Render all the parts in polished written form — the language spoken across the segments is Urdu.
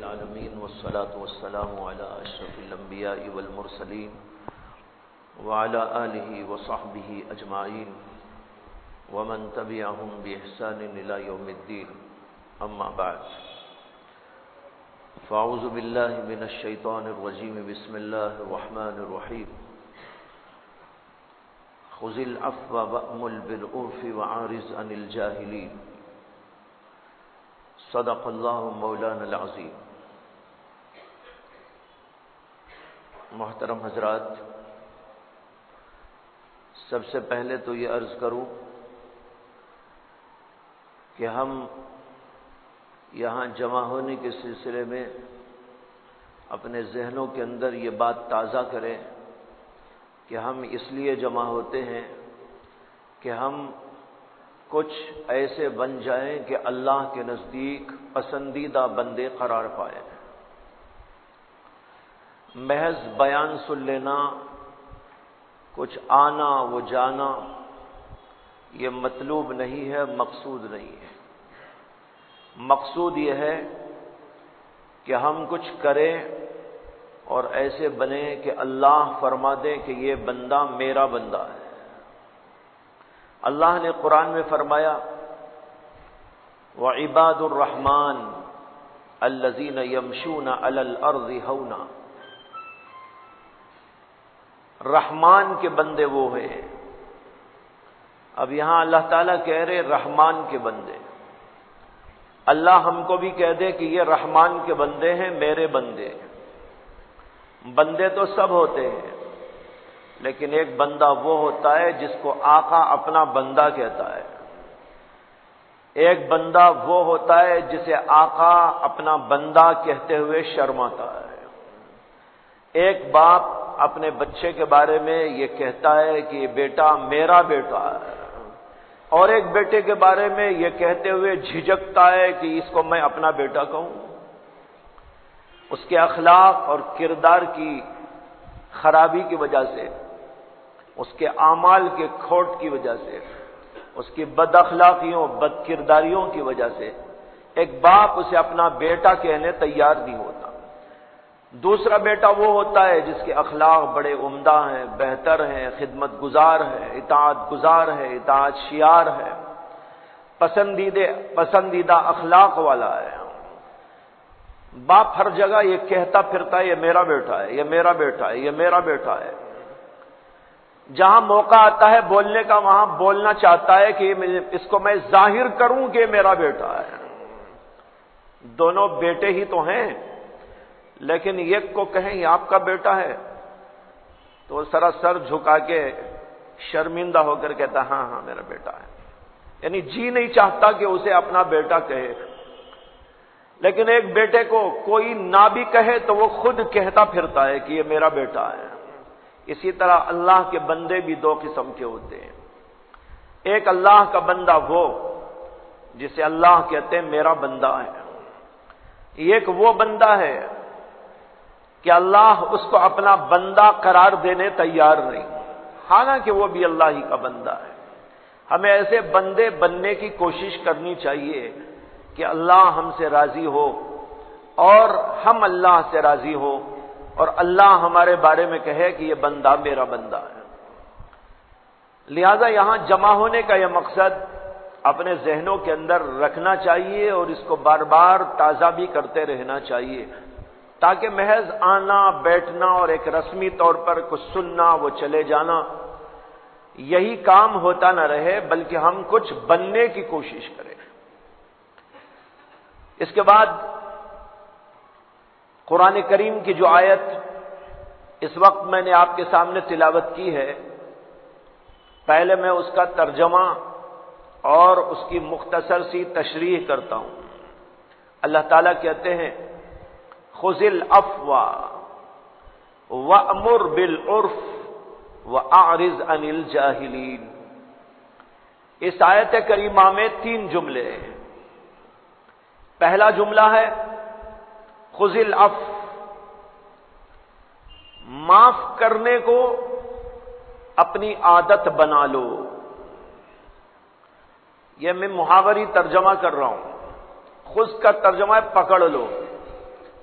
العالمين والصلاة والسلام على أشرف الأنبياء والمرسلين وعلى آله وصحبه أجمعين ومن تبعهم بإحسان إلى يوم الدين. أما بعد، فأعوذ بالله من الشيطان الرجيم. بسم الله الرحمن الرحيم. خذ العفو وأمر بالعرف وأعرض عن الجاهلين. صدق اللہ مولانا العظیم. محترم حضرات، سب سے پہلے تو یہ عرض کروں کہ ہم یہاں جمع ہونے کے سلسلے میں اپنے ذہنوں کے اندر یہ بات تازہ کریں کہ ہم اس لیے جمع ہوتے ہیں کہ ہم کچھ ایسے بن جائیں کہ اللہ کے نزدیک پسندیدہ بندے قرار پائیں. محض بیان سن لینا، کچھ آنا وہ جانا، یہ مطلوب نہیں ہے، مقصود نہیں ہے. مقصود یہ ہے کہ ہم کچھ کریں اور ایسے بنیں کہ اللہ فرما دے کہ یہ بندہ میرا بندہ ہے. اللہ نے قرآن میں فرمایا وَعِبَادُ الرَّحْمَنِ الَّذِينَ يَمْشُونَ عَلَى الْأَرْضِ هَوْنًا. رحمان کے بندے وہ ہیں. اب یہاں اللہ تعالیٰ کہہ رہے رحمان کے بندے. اللہ ہم کو بھی کہہ دے کہ یہ رحمان کے بندے ہیں، میرے بندے. بندے تو سب ہوتے ہیں، لیکن ایک بندہ وہ ہوتا ہے جس کو آقا اپنا بندہ کہتا ہے. ایک بندہ وہ ہوتا ہے جسے آقا اپنا بندہ کہتے ہوئے شرماتا ہے. ایک باپ اپنے بچے کے بارے میں یہ کہتا ہے کہ یہ بیٹا میرا بیٹا ہے، اور ایک بیٹے کے بارے میں یہ کہتے ہوئے جھجکتا ہے کہ اس کو میں اپنا بیٹا کہوں. اس کے اخلاق اور کردار کی خرابی کی وجہ سے، اس کے اعمال کے کھوٹ کی وجہ سے، اس کی بد اخلاقیوں بد کرداریوں کی وجہ سے ایک باپ اسے اپنا بیٹا کہنے تیار نہیں ہوتا. دوسرا بیٹا وہ ہوتا ہے جس کے اخلاق بڑے عمدہ ہیں، بہتر ہیں، خدمت گزار ہے، اطاعت گزار ہے، اطاعت شیار ہے، پسندیدہ اخلاق والا ہے. باپ ہر جگہ یہ کہتا پھرتا ہے یہ میرا بیٹا ہے، یہ میرا بیٹا ہے، یہ میرا بیٹا ہے. جہاں موقع آتا ہے بولنے کا وہاں بولنا چاہتا ہے کہ اس کو میں ظاہر کروں کہ میرا بیٹا ہے. دونوں بیٹے ہی تو ہیں، لیکن ایک کو کہیں یہ آپ کا بیٹا ہے تو وہ سرا سر جھکا کے شرمندہ ہو کر کہتا ہاں ہاں میرا بیٹا ہے. یعنی جی نہیں چاہتا کہ اسے اپنا بیٹا کہے. لیکن ایک بیٹے کو کوئی نہ بھی کہے تو وہ خود کہتا پھرتا ہے کہ یہ میرا بیٹا ہے. اسی طرح اللہ کے بندے بھی دو قسم کے ہوتے ہیں. ایک اللہ کا بندہ وہ جسے اللہ کہتے ہیں میرا بندہ ہے. ایک وہ بندہ ہے کہ اللہ اس کو اپنا بندہ قرار دینے تیار نہیں، حالانکہ وہ بھی اللہ ہی کا بندہ ہے. ہمیں ایسے بندے بننے کی کوشش کرنی چاہیے کہ اللہ ہم سے راضی ہو اور ہم اللہ سے راضی ہو، اور اللہ ہمارے بارے میں کہے کہ یہ بندہ میرا بندہ ہے. لہذا یہاں جمع ہونے کا یہ مقصد اپنے ذہنوں کے اندر رکھنا چاہیے اور اس کو بار بار تازہ بھی کرتے رہنا چاہیے، تاکہ محض آنا بیٹھنا اور ایک رسمی طور پر کچھ سننا وہ چلے جانا یہی کام ہوتا نہ رہے، بلکہ ہم کچھ بننے کی کوشش کریں. اس کے بعد قرآن کریم کی جو آیت اس وقت میں نے آپ کے سامنے تلاوت کی ہے، پہلے میں اس کا ترجمہ اور اس کی مختصر سی تشریح کرتا ہوں. اللہ تعالیٰ کہتے ہیں خذ العفو وأمر بالعرف وأعرض عن الجاہلین. اس آیت کریمہ میں 3 جملے ہیں. پہلا جملہ ہے خذ العفو، معاف کرنے کو اپنی عادت بنا لو. یہ میں محاوری ترجمہ کر رہا ہوں. خذ کا ترجمہ ہے پکڑ لو.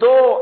2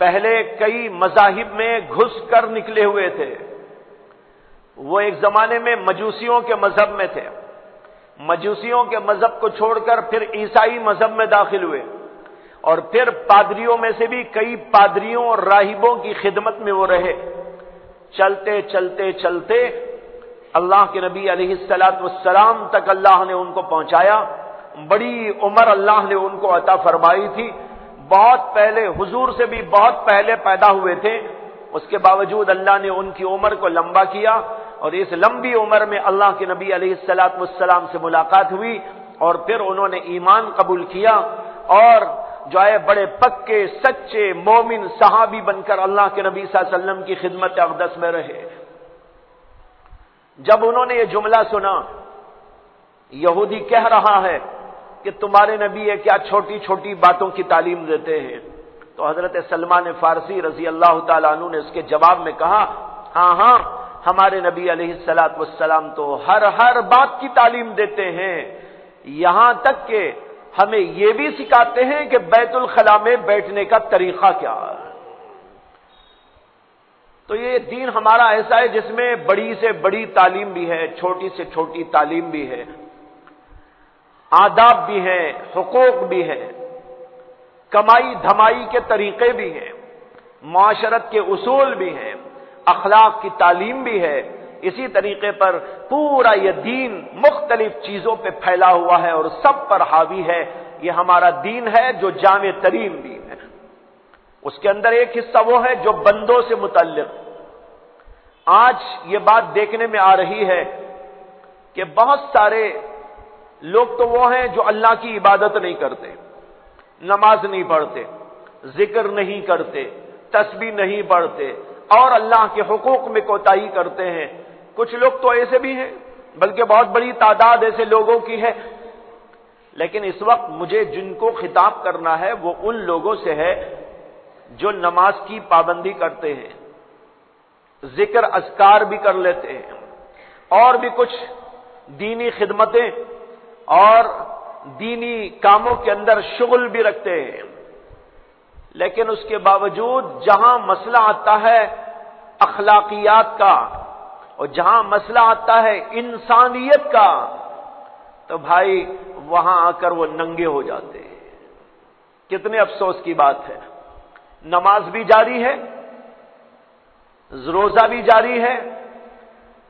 پہلے کئی مذاہب میں گھس کر نکلے ہوئے تھے. وہ ایک زمانے میں مجوسیوں کے مذہب میں تھے. مجوسیوں کے مذہب کو چھوڑ کر پھر عیسائی مذہب میں داخل ہوئے, اور پھر پادریوں میں سے بھی کئی پادریوں اور راہبوں کی خدمت میں وہ رہے. چلتے چلتے چلتے اللہ کے نبی علیہ الصلوۃ والسلام تک اللہ نے ان کو پہنچایا. بڑی عمر اللہ نے ان کو عطا فرمائی تھی. بہت پہلے, حضور سے بھی بہت پہلے پیدا ہوئے تھے. اس کے باوجود اللہ نے ان کی عمر کو لمبا کیا, اور اس لمبی عمر میں اللہ کے نبی علیہ الصلوۃ والسلام سے ملاقات ہوئی, اور پھر انہوں نے ایمان قبول کیا, اور جو ہے بڑے پکے سچے مومن صحابی بن کر اللہ کے نبی صلی اللہ علیہ وسلم کی خدمت اقدس میں رہے. جب انہوں نے یہ جملہ سنا, یہودی کہہ رہا ہے کہ تمہارے نبی یہ کیا چھوٹی چھوٹی باتوں کی تعلیم دیتے ہیں, تو حضرت سلمان فارسی رضی اللہ تعالیٰ عنہ نے اس کے جواب میں کہا, ہاں ہمارے نبی علیہ الصلوۃ والسلام تو ہر بات کی تعلیم دیتے ہیں, یہاں تک کہ ہمیں یہ بھی سکھاتے ہیں کہ بیت الخلا میں بیٹھنے کا طریقہ کیا ہے. تو یہ دین ہمارا ایسا ہے جس میں بڑی سے بڑی تعلیم بھی ہے, چھوٹی سے چھوٹی تعلیم بھی ہے, آداب بھی ہیں, حقوق بھی ہیں, کمائی دھمائی کے طریقے بھی ہیں, معاشرت کے اصول بھی ہیں, اخلاق کی تعلیم بھی ہے. اسی طریقے پر پورا یہ دین مختلف چیزوں پہ پھیلا ہوا ہے اور سب پر حاوی ہے. یہ ہمارا دین ہے جو جامع ترین دین ہے. اس کے اندر ایک حصہ وہ ہے جو بندوں سے متعلق. آج یہ بات دیکھنے میں آ رہی ہے کہ بہت سارے لوگ تو وہ ہیں جو اللہ کی عبادت نہیں کرتے, نماز نہیں پڑھتے, ذکر نہیں کرتے, تسبیح نہیں پڑھتے, اور اللہ کے حقوق میں کوتاہی کرتے ہیں. کچھ لوگ تو ایسے بھی ہیں, بلکہ بہت بڑی تعداد ایسے لوگوں کی ہے. لیکن اس وقت مجھے جن کو خطاب کرنا ہے وہ ان لوگوں سے ہے جو نماز کی پابندی کرتے ہیں, ذکر اذکار بھی کر لیتے ہیں, اور بھی کچھ دینی خدمتیں اور دینی کاموں کے اندر شغل بھی رکھتے ہیں. لیکن اس کے باوجود جہاں مسئلہ آتا ہے اخلاقیات کا, اور جہاں مسئلہ آتا ہے انسانیت کا, تو بھائی وہاں آ کر وہ ننگے ہو جاتے ہیں. کتنے افسوس کی بات ہے. نماز بھی جاری ہے, روزہ بھی جاری ہے,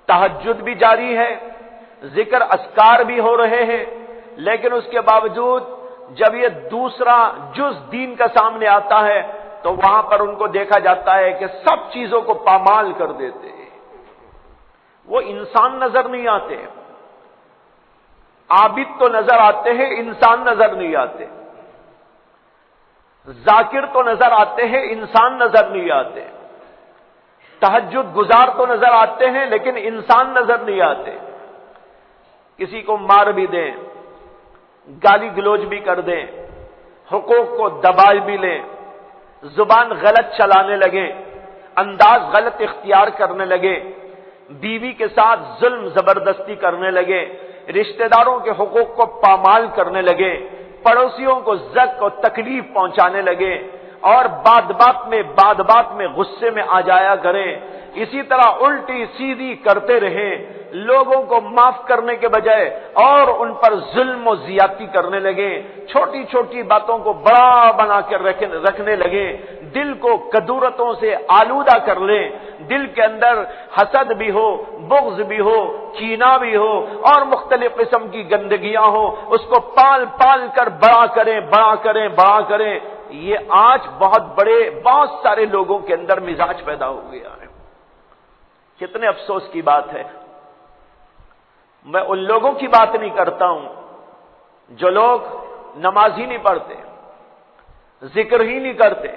تہجد بھی جاری ہے, ذکر اذکار بھی ہو رہے ہیں, لیکن اس کے باوجود جب یہ دوسرا جز دین کا سامنے آتا ہے تو وہاں پر ان کو دیکھا جاتا ہے کہ سب چیزوں کو پامال کر دیتے ہیں. وہ انسان نظر نہیں آتے, عابد تو نظر آتے ہیں, انسان نظر نہیں آتے, ذاکر تو نظر آتے ہیں, انسان نظر نہیں آتے, تہجد گزار تو نظر آتے ہیں لیکن انسان نظر نہیں آتے. کسی کو مار بھی دیں, گالی گلوچ بھی کر دیں, حقوق کو دبا بھی لیں, زبان غلط چلانے لگے, انداز غلط اختیار کرنے لگے, بیوی کے ساتھ ظلم زبردستی کرنے لگے, رشتہ داروں کے حقوق کو پامال کرنے لگے, پڑوسیوں کو زک اور تکلیف پہنچانے لگے, اور بات بات میں غصے میں آ جایا کریں. اسی طرح الٹی سیدھی کرتے رہیں, لوگوں کو معاف کرنے کے بجائے اور ان پر ظلم و زیادتی کرنے لگے, چھوٹی چھوٹی باتوں کو بڑا بنا کر رکھنے لگے, دل کو کدورتوں سے آلودہ کر لیں, دل کے اندر حسد بھی ہو, بغض بھی ہو, کینہ بھی ہو, اور مختلف قسم کی گندگیاں ہو, اس کو پال کر بڑا کریں. یہ آج بہت سارے لوگوں کے اندر مزاج پیدا ہو گیا ہے. کتنے افسوس کی بات ہے. میں ان لوگوں کی بات نہیں کرتا ہوں جو لوگ نماز ہی نہیں پڑھتے, ذکر ہی نہیں کرتے,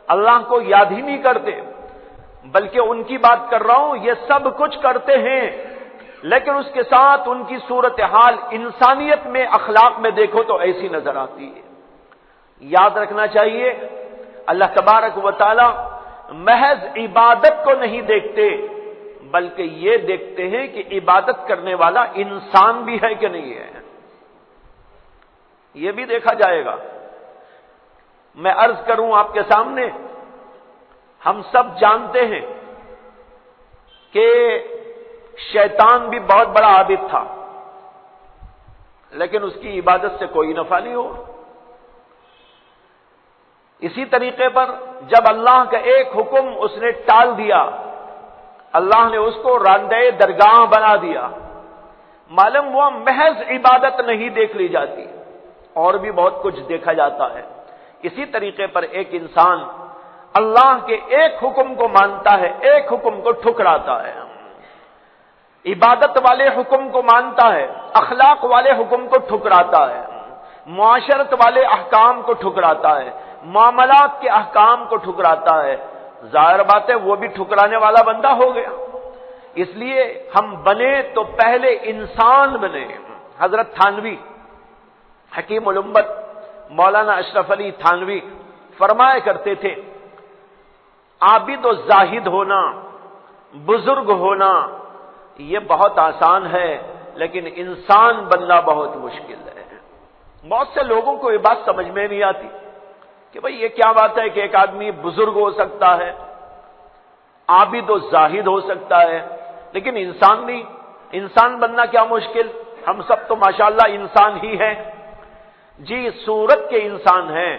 اللہ کو یاد ہی نہیں کرتے, بلکہ ان کی بات کر رہا ہوں یہ سب کچھ کرتے ہیں, لیکن اس کے ساتھ ان کی صورتحال انسانیت میں, اخلاق میں دیکھو تو ایسی نظر آتی ہے. یاد رکھنا چاہیے اللہ تبارک و تعالی محض عبادت کو نہیں دیکھتے بلکہ یہ دیکھتے ہیں کہ عبادت کرنے والا انسان بھی ہے کہ نہیں ہے. یہ بھی دیکھا جائے گا. میں عرض کروں آپ کے سامنے ہم سب جانتے ہیں کہ شیطان بھی بہت بڑا عابد تھا، لیکن اس کی عبادت سے کوئی نفع نہیں ہوا۔ اسی طریقے پر جب اللہ کا ایک حکم اس نے ٹال دیا، اللہ نے اس کو راندے درگاہ بنا دیا، معلوم ہوا محض عبادت نہیں دیکھ لی جاتی، اور بھی بہت کچھ دیکھا جاتا ہے۔ اسی طریقے پر ایک انسان اللہ کے ایک حکم کو مانتا ہے، ایک حکم کو ٹھکراتا ہے، عبادت والے حکم کو مانتا ہے، اخلاق والے حکم کو ٹھکراتا ہے، معاشرت والے احکام کو ٹھکراتا ہے، معاملات کے احکام کو ٹھکراتا ہے، ظاہر بات ہے وہ بھی ٹھکرانے والا بندہ ہو گیا۔ اس لیے ہم بنے تو پہلے انسان بنے۔ حضرت تھانوی حکیم الامت مولانا اشرف علی تھانوی فرمایا کرتے تھے، عابد و زاہد ہونا، بزرگ ہونا یہ بہت آسان ہے، لیکن انسان بننا بہت مشکل ہے۔ بہت سے لوگوں کو یہ بات سمجھ میں نہیں آتی کہ بھئی یہ کیا بات ہے کہ ایک آدمی بزرگ ہو سکتا ہے، عابد و زاہد ہو سکتا ہے، لیکن انسان نہیں۔ انسان بننا کیا مشکل؟ ہم سب تو ماشاءاللہ انسان ہی ہیں جی، صورت کے انسان ہیں،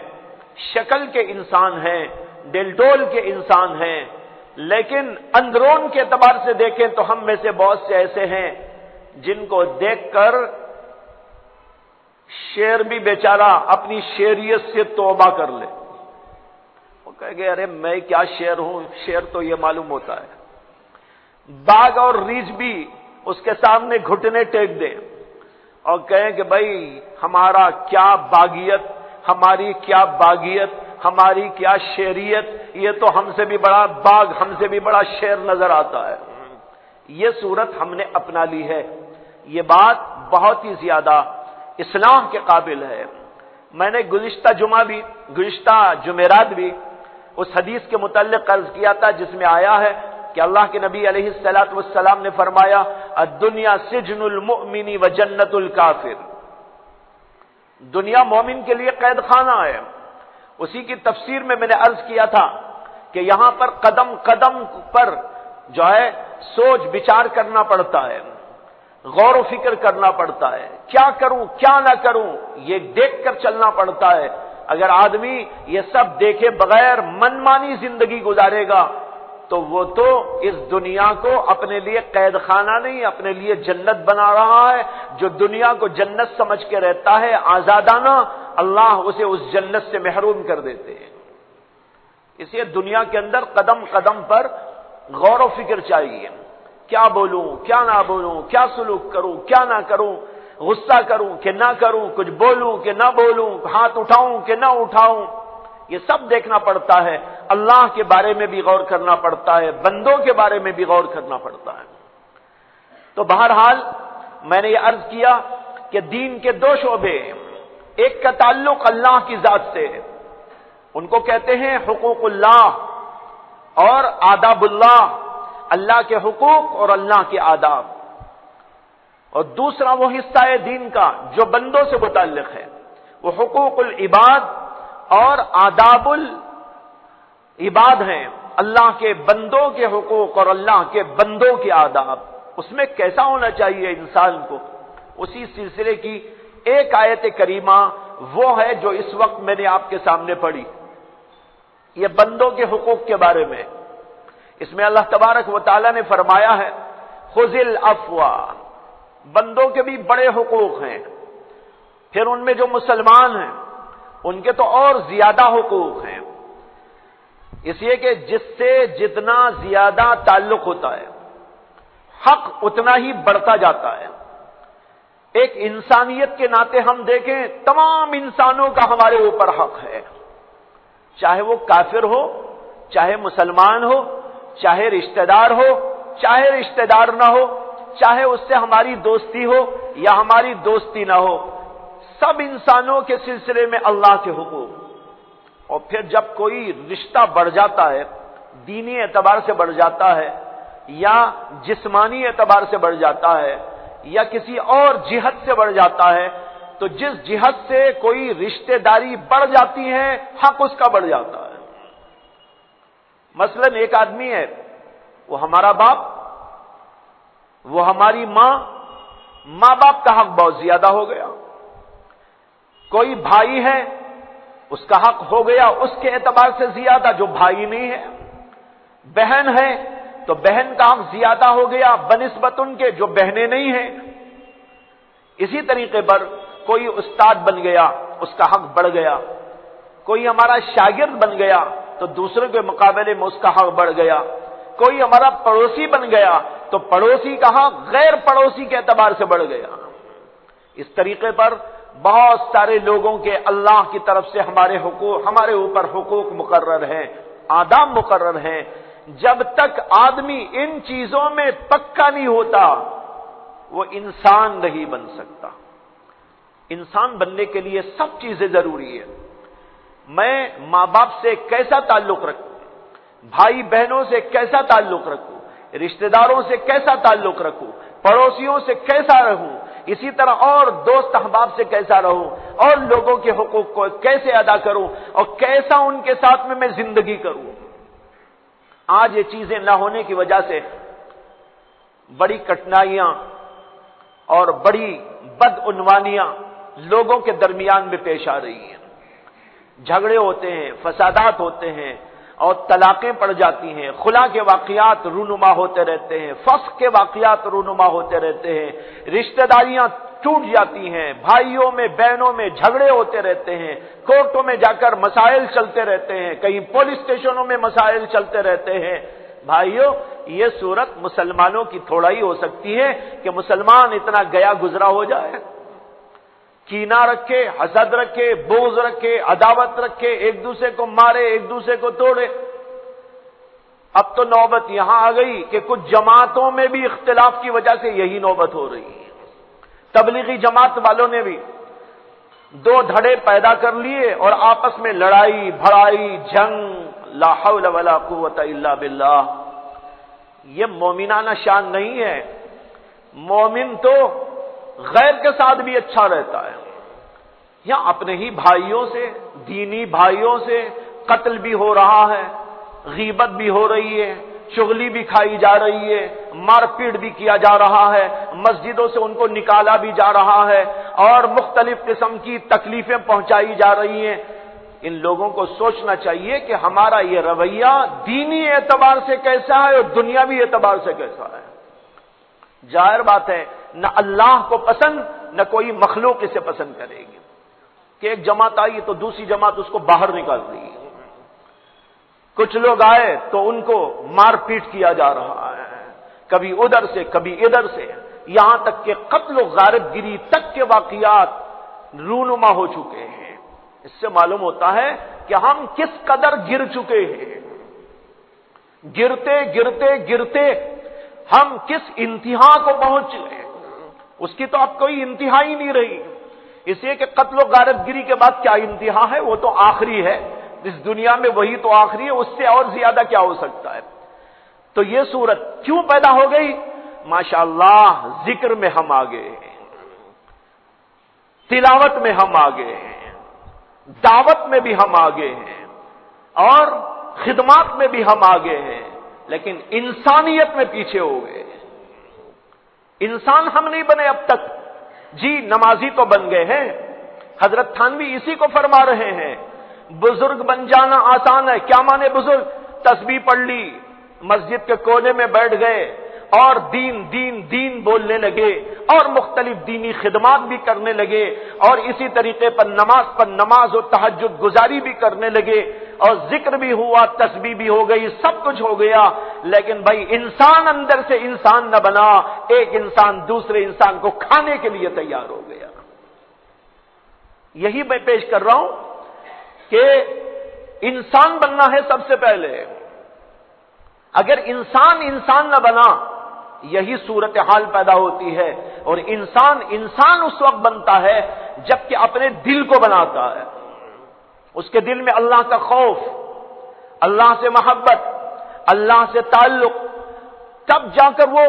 شکل کے انسان ہیں، دل ڈول کے انسان ہیں، لیکن اندرون کے اعتبار سے دیکھیں تو ہم میں سے بہت سے ایسے ہیں جن کو دیکھ کر شیر بھی بیچارہ اپنی شیریت سے توبہ کر لے، وہ کہے گے ارے میں کیا شیر ہوں، شیر تو یہ معلوم ہوتا ہے۔ باغ اور ریچھ بھی اس کے سامنے گھٹنے ٹیک دے اور کہیں کہ بھائی ہمارا کیا باغیت، ہماری کیا باغیت، ہماری کیا شیریت، یہ تو ہم سے بھی بڑا باغ، ہم سے بھی بڑا شیر نظر آتا ہے۔ یہ صورت ہم نے اپنا لی ہے۔ یہ بات بہت ہی زیادہ اصلاح کے قابل ہے۔ میں نے گزشتہ جمعرات بھی اس حدیث کے متعلق عرض کیا تھا جس میں آیا ہے کہ اللہ کے نبی علیہ الصلوۃ والسلام نے فرمایا الدنیا سجن المؤمن و جنت الکافر، دنیا مومن کے لیے قید خانہ ہے۔ اسی کی تفسیر میں نے عرض کیا تھا کہ یہاں پر قدم قدم پر جو ہے سوچ بچار کرنا پڑتا ہے، غور و فکر کرنا پڑتا ہے، کیا کروں کیا نہ کروں یہ دیکھ کر چلنا پڑتا ہے۔ اگر آدمی یہ سب دیکھے بغیر منمانی زندگی گزارے گا تو وہ تو اس دنیا کو اپنے لیے قید خانہ نہیں، اپنے لیے جنت بنا رہا ہے۔ جو دنیا کو جنت سمجھ کے رہتا ہے آزادانہ، اللہ اسے اس جنت سے محروم کر دیتے ہیں۔ اس لیے دنیا کے اندر قدم قدم پر غور و فکر چاہیے، کیا بولوں کیا نہ بولوں، کیا سلوک کروں کیا نہ کروں، غصہ کروں کہ نہ کروں، کچھ بولوں کہ نہ بولوں، ہاتھ اٹھاؤں کہ نہ اٹھاؤں، یہ سب دیکھنا پڑتا ہے۔ اللہ کے بارے میں بھی غور کرنا پڑتا ہے، بندوں کے بارے میں بھی غور کرنا پڑتا ہے۔ تو بہرحال میں نے یہ عرض کیا کہ دین کے دو شعبے، ایک کا تعلق اللہ کی ذات سے، ان کو کہتے ہیں حقوق اللہ اور آداب اللہ، اللہ کے حقوق اور اللہ کے آداب، اور دوسرا وہ حصہ ہے دین کا جو بندوں سے متعلق ہے، وہ حقوق العباد اور آداب العباد ہیں، اللہ کے بندوں کے حقوق اور اللہ کے بندوں کے آداب۔ اس میں کیسا ہونا چاہیے انسان کو، اسی سلسلے کی ایک آیت کریمہ وہ ہے جو اس وقت میں نے آپ کے سامنے پڑھی، یہ بندوں کے حقوق کے بارے میں۔ اس میں اللہ تبارک و تعالی نے فرمایا ہے خذ العفو، بندوں کے بھی بڑے حقوق ہیں، پھر ان میں جو مسلمان ہیں ان کے تو اور زیادہ حقوق ہیں، اس لیے کہ جس سے جتنا زیادہ تعلق ہوتا ہے حق اتنا ہی بڑھتا جاتا ہے۔ ایک انسانیت کے ناطے ہم دیکھیں تمام انسانوں کا ہمارے اوپر حق ہے، چاہے وہ کافر ہو، چاہے مسلمان ہو، چاہے رشتہ دار ہو، چاہے رشتہ دار نہ ہو، چاہے اس سے ہماری دوستی ہو یا ہماری دوستی نہ ہو، سب انسانوں کے سلسلے میں اللہ کے حقوق۔ اور پھر جب کوئی رشتہ بڑھ جاتا ہے، دینی اعتبار سے بڑھ جاتا ہے یا جسمانی اعتبار سے بڑھ جاتا ہے یا کسی اور جہت سے بڑھ جاتا ہے، تو جس جہت سے کوئی رشتہ داری بڑھ جاتی ہے حق اس کا بڑھ جاتا ہے۔ مثلاً ایک آدمی ہے، وہ ہمارا باپ، وہ ہماری ماں، ماں باپ کا حق بہت زیادہ ہو گیا۔ کوئی بھائی ہے، اس کا حق ہو گیا اس کے اعتبار سے زیادہ جو بھائی نہیں ہے۔ بہن ہے تو بہن کا حق زیادہ ہو گیا بنسبت ان کے جو بہنیں نہیں ہیں۔ اسی طریقے پر کوئی استاد بن گیا، اس کا حق بڑھ گیا۔ کوئی ہمارا شاگرد بن گیا تو دوسروں کے مقابلے میں اس کا حق بڑھ گیا۔ کوئی ہمارا پڑوسی بن گیا تو پڑوسی کا حق غیر پڑوسی کے اعتبار سے بڑھ گیا۔ اس طریقے پر بہت سارے لوگوں کے اللہ کی طرف سے ہمارے اوپر حقوق مقرر ہیں، آداب مقرر ہیں۔ جب تک آدمی ان چیزوں میں پکا نہیں ہوتا وہ انسان نہیں بن سکتا۔ انسان بننے کے لیے سب چیزیں ضروری ہیں۔ میں ماں باپ سے کیسا تعلق رکھوں، بھائی بہنوں سے کیسا تعلق رکھوں، رشتہ داروں سے کیسا تعلق رکھوں، پڑوسیوں سے کیسا رہوں، اسی طرح اور دوست احباب سے کیسا رہوں، اور لوگوں کے حقوق کو کیسے ادا کروں، اور کیسا ان کے ساتھ میں زندگی کروں۔ آج یہ چیزیں نہ ہونے کی وجہ سے بڑی کٹھنائیاں اور بڑی بدعنوانیاں لوگوں کے درمیان میں پیش آ رہی ہیں۔ جھگڑے ہوتے ہیں، فسادات ہوتے ہیں، اور طلاقیں پڑ جاتی ہیں، خلا کے واقعات رونما ہوتے رہتے ہیں، فسخ کے واقعات رونما ہوتے رہتے ہیں، رشتہ داریاں ٹوٹ جاتی ہیں، بھائیوں میں بہنوں میں جھگڑے ہوتے رہتے ہیں، کورٹوں میں جا کر مسائل چلتے رہتے ہیں، کہیں پولیس اسٹیشنوں میں مسائل چلتے رہتے ہیں۔ بھائیوں، یہ صورت مسلمانوں کی تھوڑا ہی ہو سکتی ہے کہ مسلمان اتنا گیا گزرا ہو جائے، کینہ رکھے، حسد رکھے، بغض رکھے، عداوت رکھے، ایک دوسرے کو مارے، ایک دوسرے کو توڑے۔ اب تو نوبت یہاں آ گئی کہ کچھ جماعتوں میں بھی اختلاف کی وجہ سے یہی نوبت ہو رہی ہے۔ تبلیغی جماعت والوں نے بھی دو دھڑے پیدا کر لیے اور آپس میں لڑائی بھڑائی، جنگ، لا حول ولا قوت الا باللہ۔ یہ مومنانہ شان نہیں ہے۔ مومن تو غیر کے ساتھ بھی اچھا رہتا ہے، یا اپنے ہی بھائیوں سے، دینی بھائیوں سے قتل بھی ہو رہا ہے، غیبت بھی ہو رہی ہے، چغلی بھی کھائی جا رہی ہے، مار پیٹ بھی کیا جا رہا ہے، مسجدوں سے ان کو نکالا بھی جا رہا ہے، اور مختلف قسم کی تکلیفیں پہنچائی جا رہی ہیں۔ ان لوگوں کو سوچنا چاہیے کہ ہمارا یہ رویہ دینی اعتبار سے کیسا ہے اور دنیاوی اعتبار سے کیسا ہے۔ ظاہر بات ہے نہ اللہ کو پسند نہ کوئی مخلوق اسے پسند کرے گی کہ ایک جماعت آئی تو دوسری جماعت اس کو باہر نکال رہی ہے، کچھ لوگ آئے تو ان کو مار پیٹ کیا جا رہا ہے، کبھی ادھر سے کبھی ادھر سے، یہاں تک کہ قتل و غارت گری تک کے واقعات رونما ہو چکے ہیں۔ اس سے معلوم ہوتا ہے کہ ہم کس قدر گر چکے ہیں، گرتے گرتے گرتے ہم کس انتہا کو پہنچ گئے، اس کی تو اب کوئی انتہا ہی نہیں رہی۔ اس لیے کہ قتل و غارت گری کے بعد کیا انتہا ہے، وہ تو آخری ہے، اس دنیا میں وہی تو آخری ہے، اس سے اور زیادہ کیا ہو سکتا ہے۔ تو یہ صورت کیوں پیدا ہو گئی؟ ماشاءاللہ ذکر میں ہم آگے ہیں، تلاوت میں ہم آگے ہیں، دعوت میں بھی ہم آگے ہیں، اور خدمات میں بھی ہم آگے ہیں، لیکن انسانیت میں پیچھے ہو گئے۔ انسان ہم نہیں بنے اب تک۔ جی نمازی تو بن گئے ہیں، حضرت تھانوی اسی کو فرما رہے ہیں، بزرگ بن جانا آسان ہے۔ کیا مانے بزرگ؟ تسبیح پڑھ لی، مسجد کے کونے میں بیٹھ گئے اور دین دین دین بولنے لگے، اور مختلف دینی خدمات بھی کرنے لگے، اور اسی طریقے پر نماز پر نماز و تہجد گزاری بھی کرنے لگے، اور ذکر بھی ہوا، تسبیح بھی ہو گئی، سب کچھ ہو گیا، لیکن بھائی انسان اندر سے انسان نہ بنا، ایک انسان دوسرے انسان کو کھانے کے لیے تیار ہو گیا۔ یہی میں پیش کر رہا ہوں کہ انسان بننا ہے سب سے پہلے۔ اگر انسان انسان نہ بنا، یہی صورتحال پیدا ہوتی ہے، اور انسان انسان اس وقت بنتا ہے جبکہ اپنے دل کو بناتا ہے، اس کے دل میں اللہ کا خوف، اللہ سے محبت، اللہ سے تعلق، تب جا کر وہ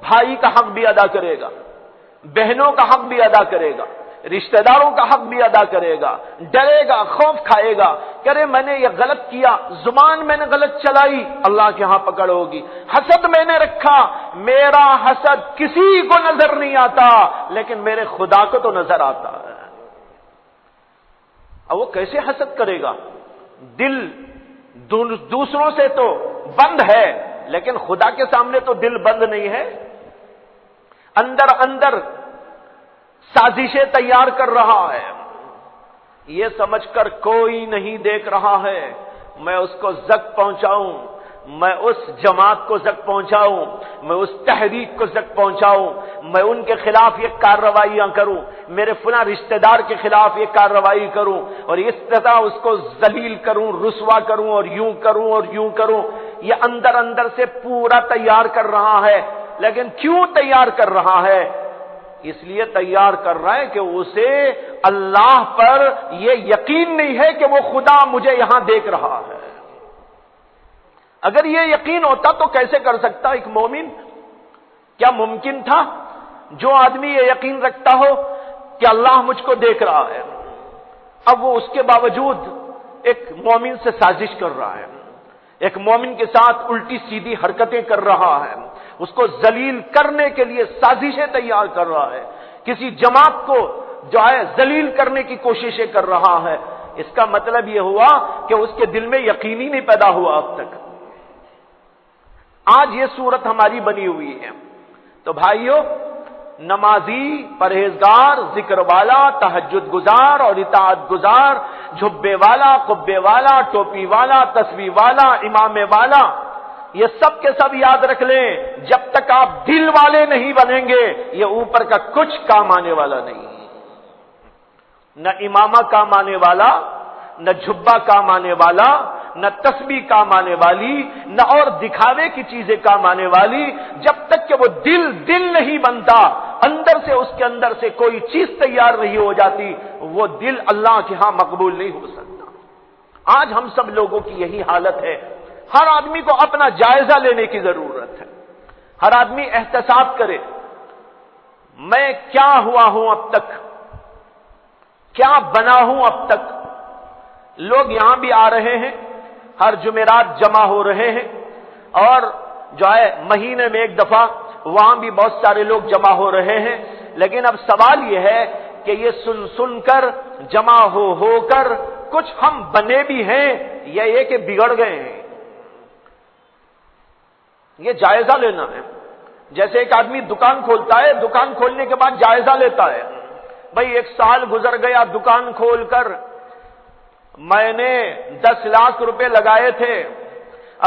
بھائی کا حق بھی ادا کرے گا، بہنوں کا حق بھی ادا کرے گا، رشتہ داروں کا حق بھی ادا کرے گا، ڈرے گا، خوف کھائے گا کہ ارے میں نے یہ غلط کیا، زبان میں نے غلط چلائی، اللہ کے ہاں پکڑ ہوگی۔ حسد میں نے رکھا، میرا حسد کسی کو نظر نہیں آتا لیکن میرے خدا کو تو نظر آتا ہے۔ اب وہ کیسے حسد کرے گا؟ دل دوسروں سے تو بند ہے لیکن خدا کے سامنے تو دل بند نہیں ہے، اندر اندر سازشیں تیار کر رہا ہے، یہ سمجھ کر کوئی نہیں دیکھ رہا ہے، میں اس کو زخم پہنچاؤں، میں اس جماعت کو زخم پہنچاؤں، میں اس تحریک کو زخم پہنچاؤں، میں ان کے خلاف یہ کارروائیاں کروں، میرے فلاں رشتہ دار کے خلاف یہ کارروائی کروں اور اس طرح اس کو ذلیل کروں، رسوا کروں اور یوں کروں اور یوں کروں، یہ اندر اندر سے پورا تیار کر رہا ہے۔ لیکن کیوں تیار کر رہا ہے؟ اس لیے تیار کر رہا ہے کہ اسے اللہ پر یہ یقین نہیں ہے کہ وہ خدا مجھے یہاں دیکھ رہا ہے۔ اگر یہ یقین ہوتا تو کیسے کر سکتا ایک مومن؟ کیا ممکن تھا جو آدمی یہ یقین رکھتا ہو کہ اللہ مجھ کو دیکھ رہا ہے، اب وہ اس کے باوجود ایک مومن سے سازش کر رہا ہے، ایک مومن کے ساتھ الٹی سیدھی حرکتیں کر رہا ہے، اس کو ذلیل کرنے کے لیے سازشیں تیار کر رہا ہے، کسی جماعت کو جو ہے ذلیل کرنے کی کوششیں کر رہا ہے، اس کا مطلب یہ ہوا کہ اس کے دل میں یقین ہی نہیں پیدا ہوا اب تک۔ آج یہ صورت ہماری بنی ہوئی ہے۔ تو بھائیو، نمازی، پرہیزگار، ذکر والا، تہجد گزار اور اطاعت گزار، جھبے والا، قبے والا، ٹوپی والا، تسبیح والا، امامے والا، یہ سب کے سب یاد رکھ لیں، جب تک آپ دل والے نہیں بنیں گے یہ اوپر کا کچھ کام آنے والا نہیں، نہ امامہ کام آنے والا، نہ جھبا کام آنے والا، نہ تسبیح کام آنے والی، نہ اور دکھاوے کی چیزیں کام آنے والی، جب تک کہ وہ دل نہیں بنتا، اندر سے اس کے اندر سے کوئی چیز تیار نہیں ہو جاتی، وہ دل اللہ کے ہاں مقبول نہیں ہو سکتا۔ آج ہم سب لوگوں کی یہی حالت ہے۔ ہر آدمی کو اپنا جائزہ لینے کی ضرورت ہے، ہر آدمی احتساب کرے، میں کیا ہوا ہوں اب تک، کیا بنا ہوں اب تک۔ لوگ یہاں بھی آ رہے ہیں، ہر جمعرات جمع ہو رہے ہیں، اور جو ہے مہینے میں ایک دفعہ وہاں بھی بہت سارے لوگ جمع ہو رہے ہیں، لیکن اب سوال یہ ہے کہ یہ سن کر جمع ہو کر کچھ ہم بنے بھی ہیں یا یہ کہ بگڑ گئے ہیں، یہ جائزہ لینا ہے۔ جیسے ایک آدمی دکان کھولتا ہے، دکان کھولنے کے بعد جائزہ لیتا ہے، بھئی 1 سال گزر گیا دکان کھول کر، میں نے 10 لاکھ روپے لگائے تھے،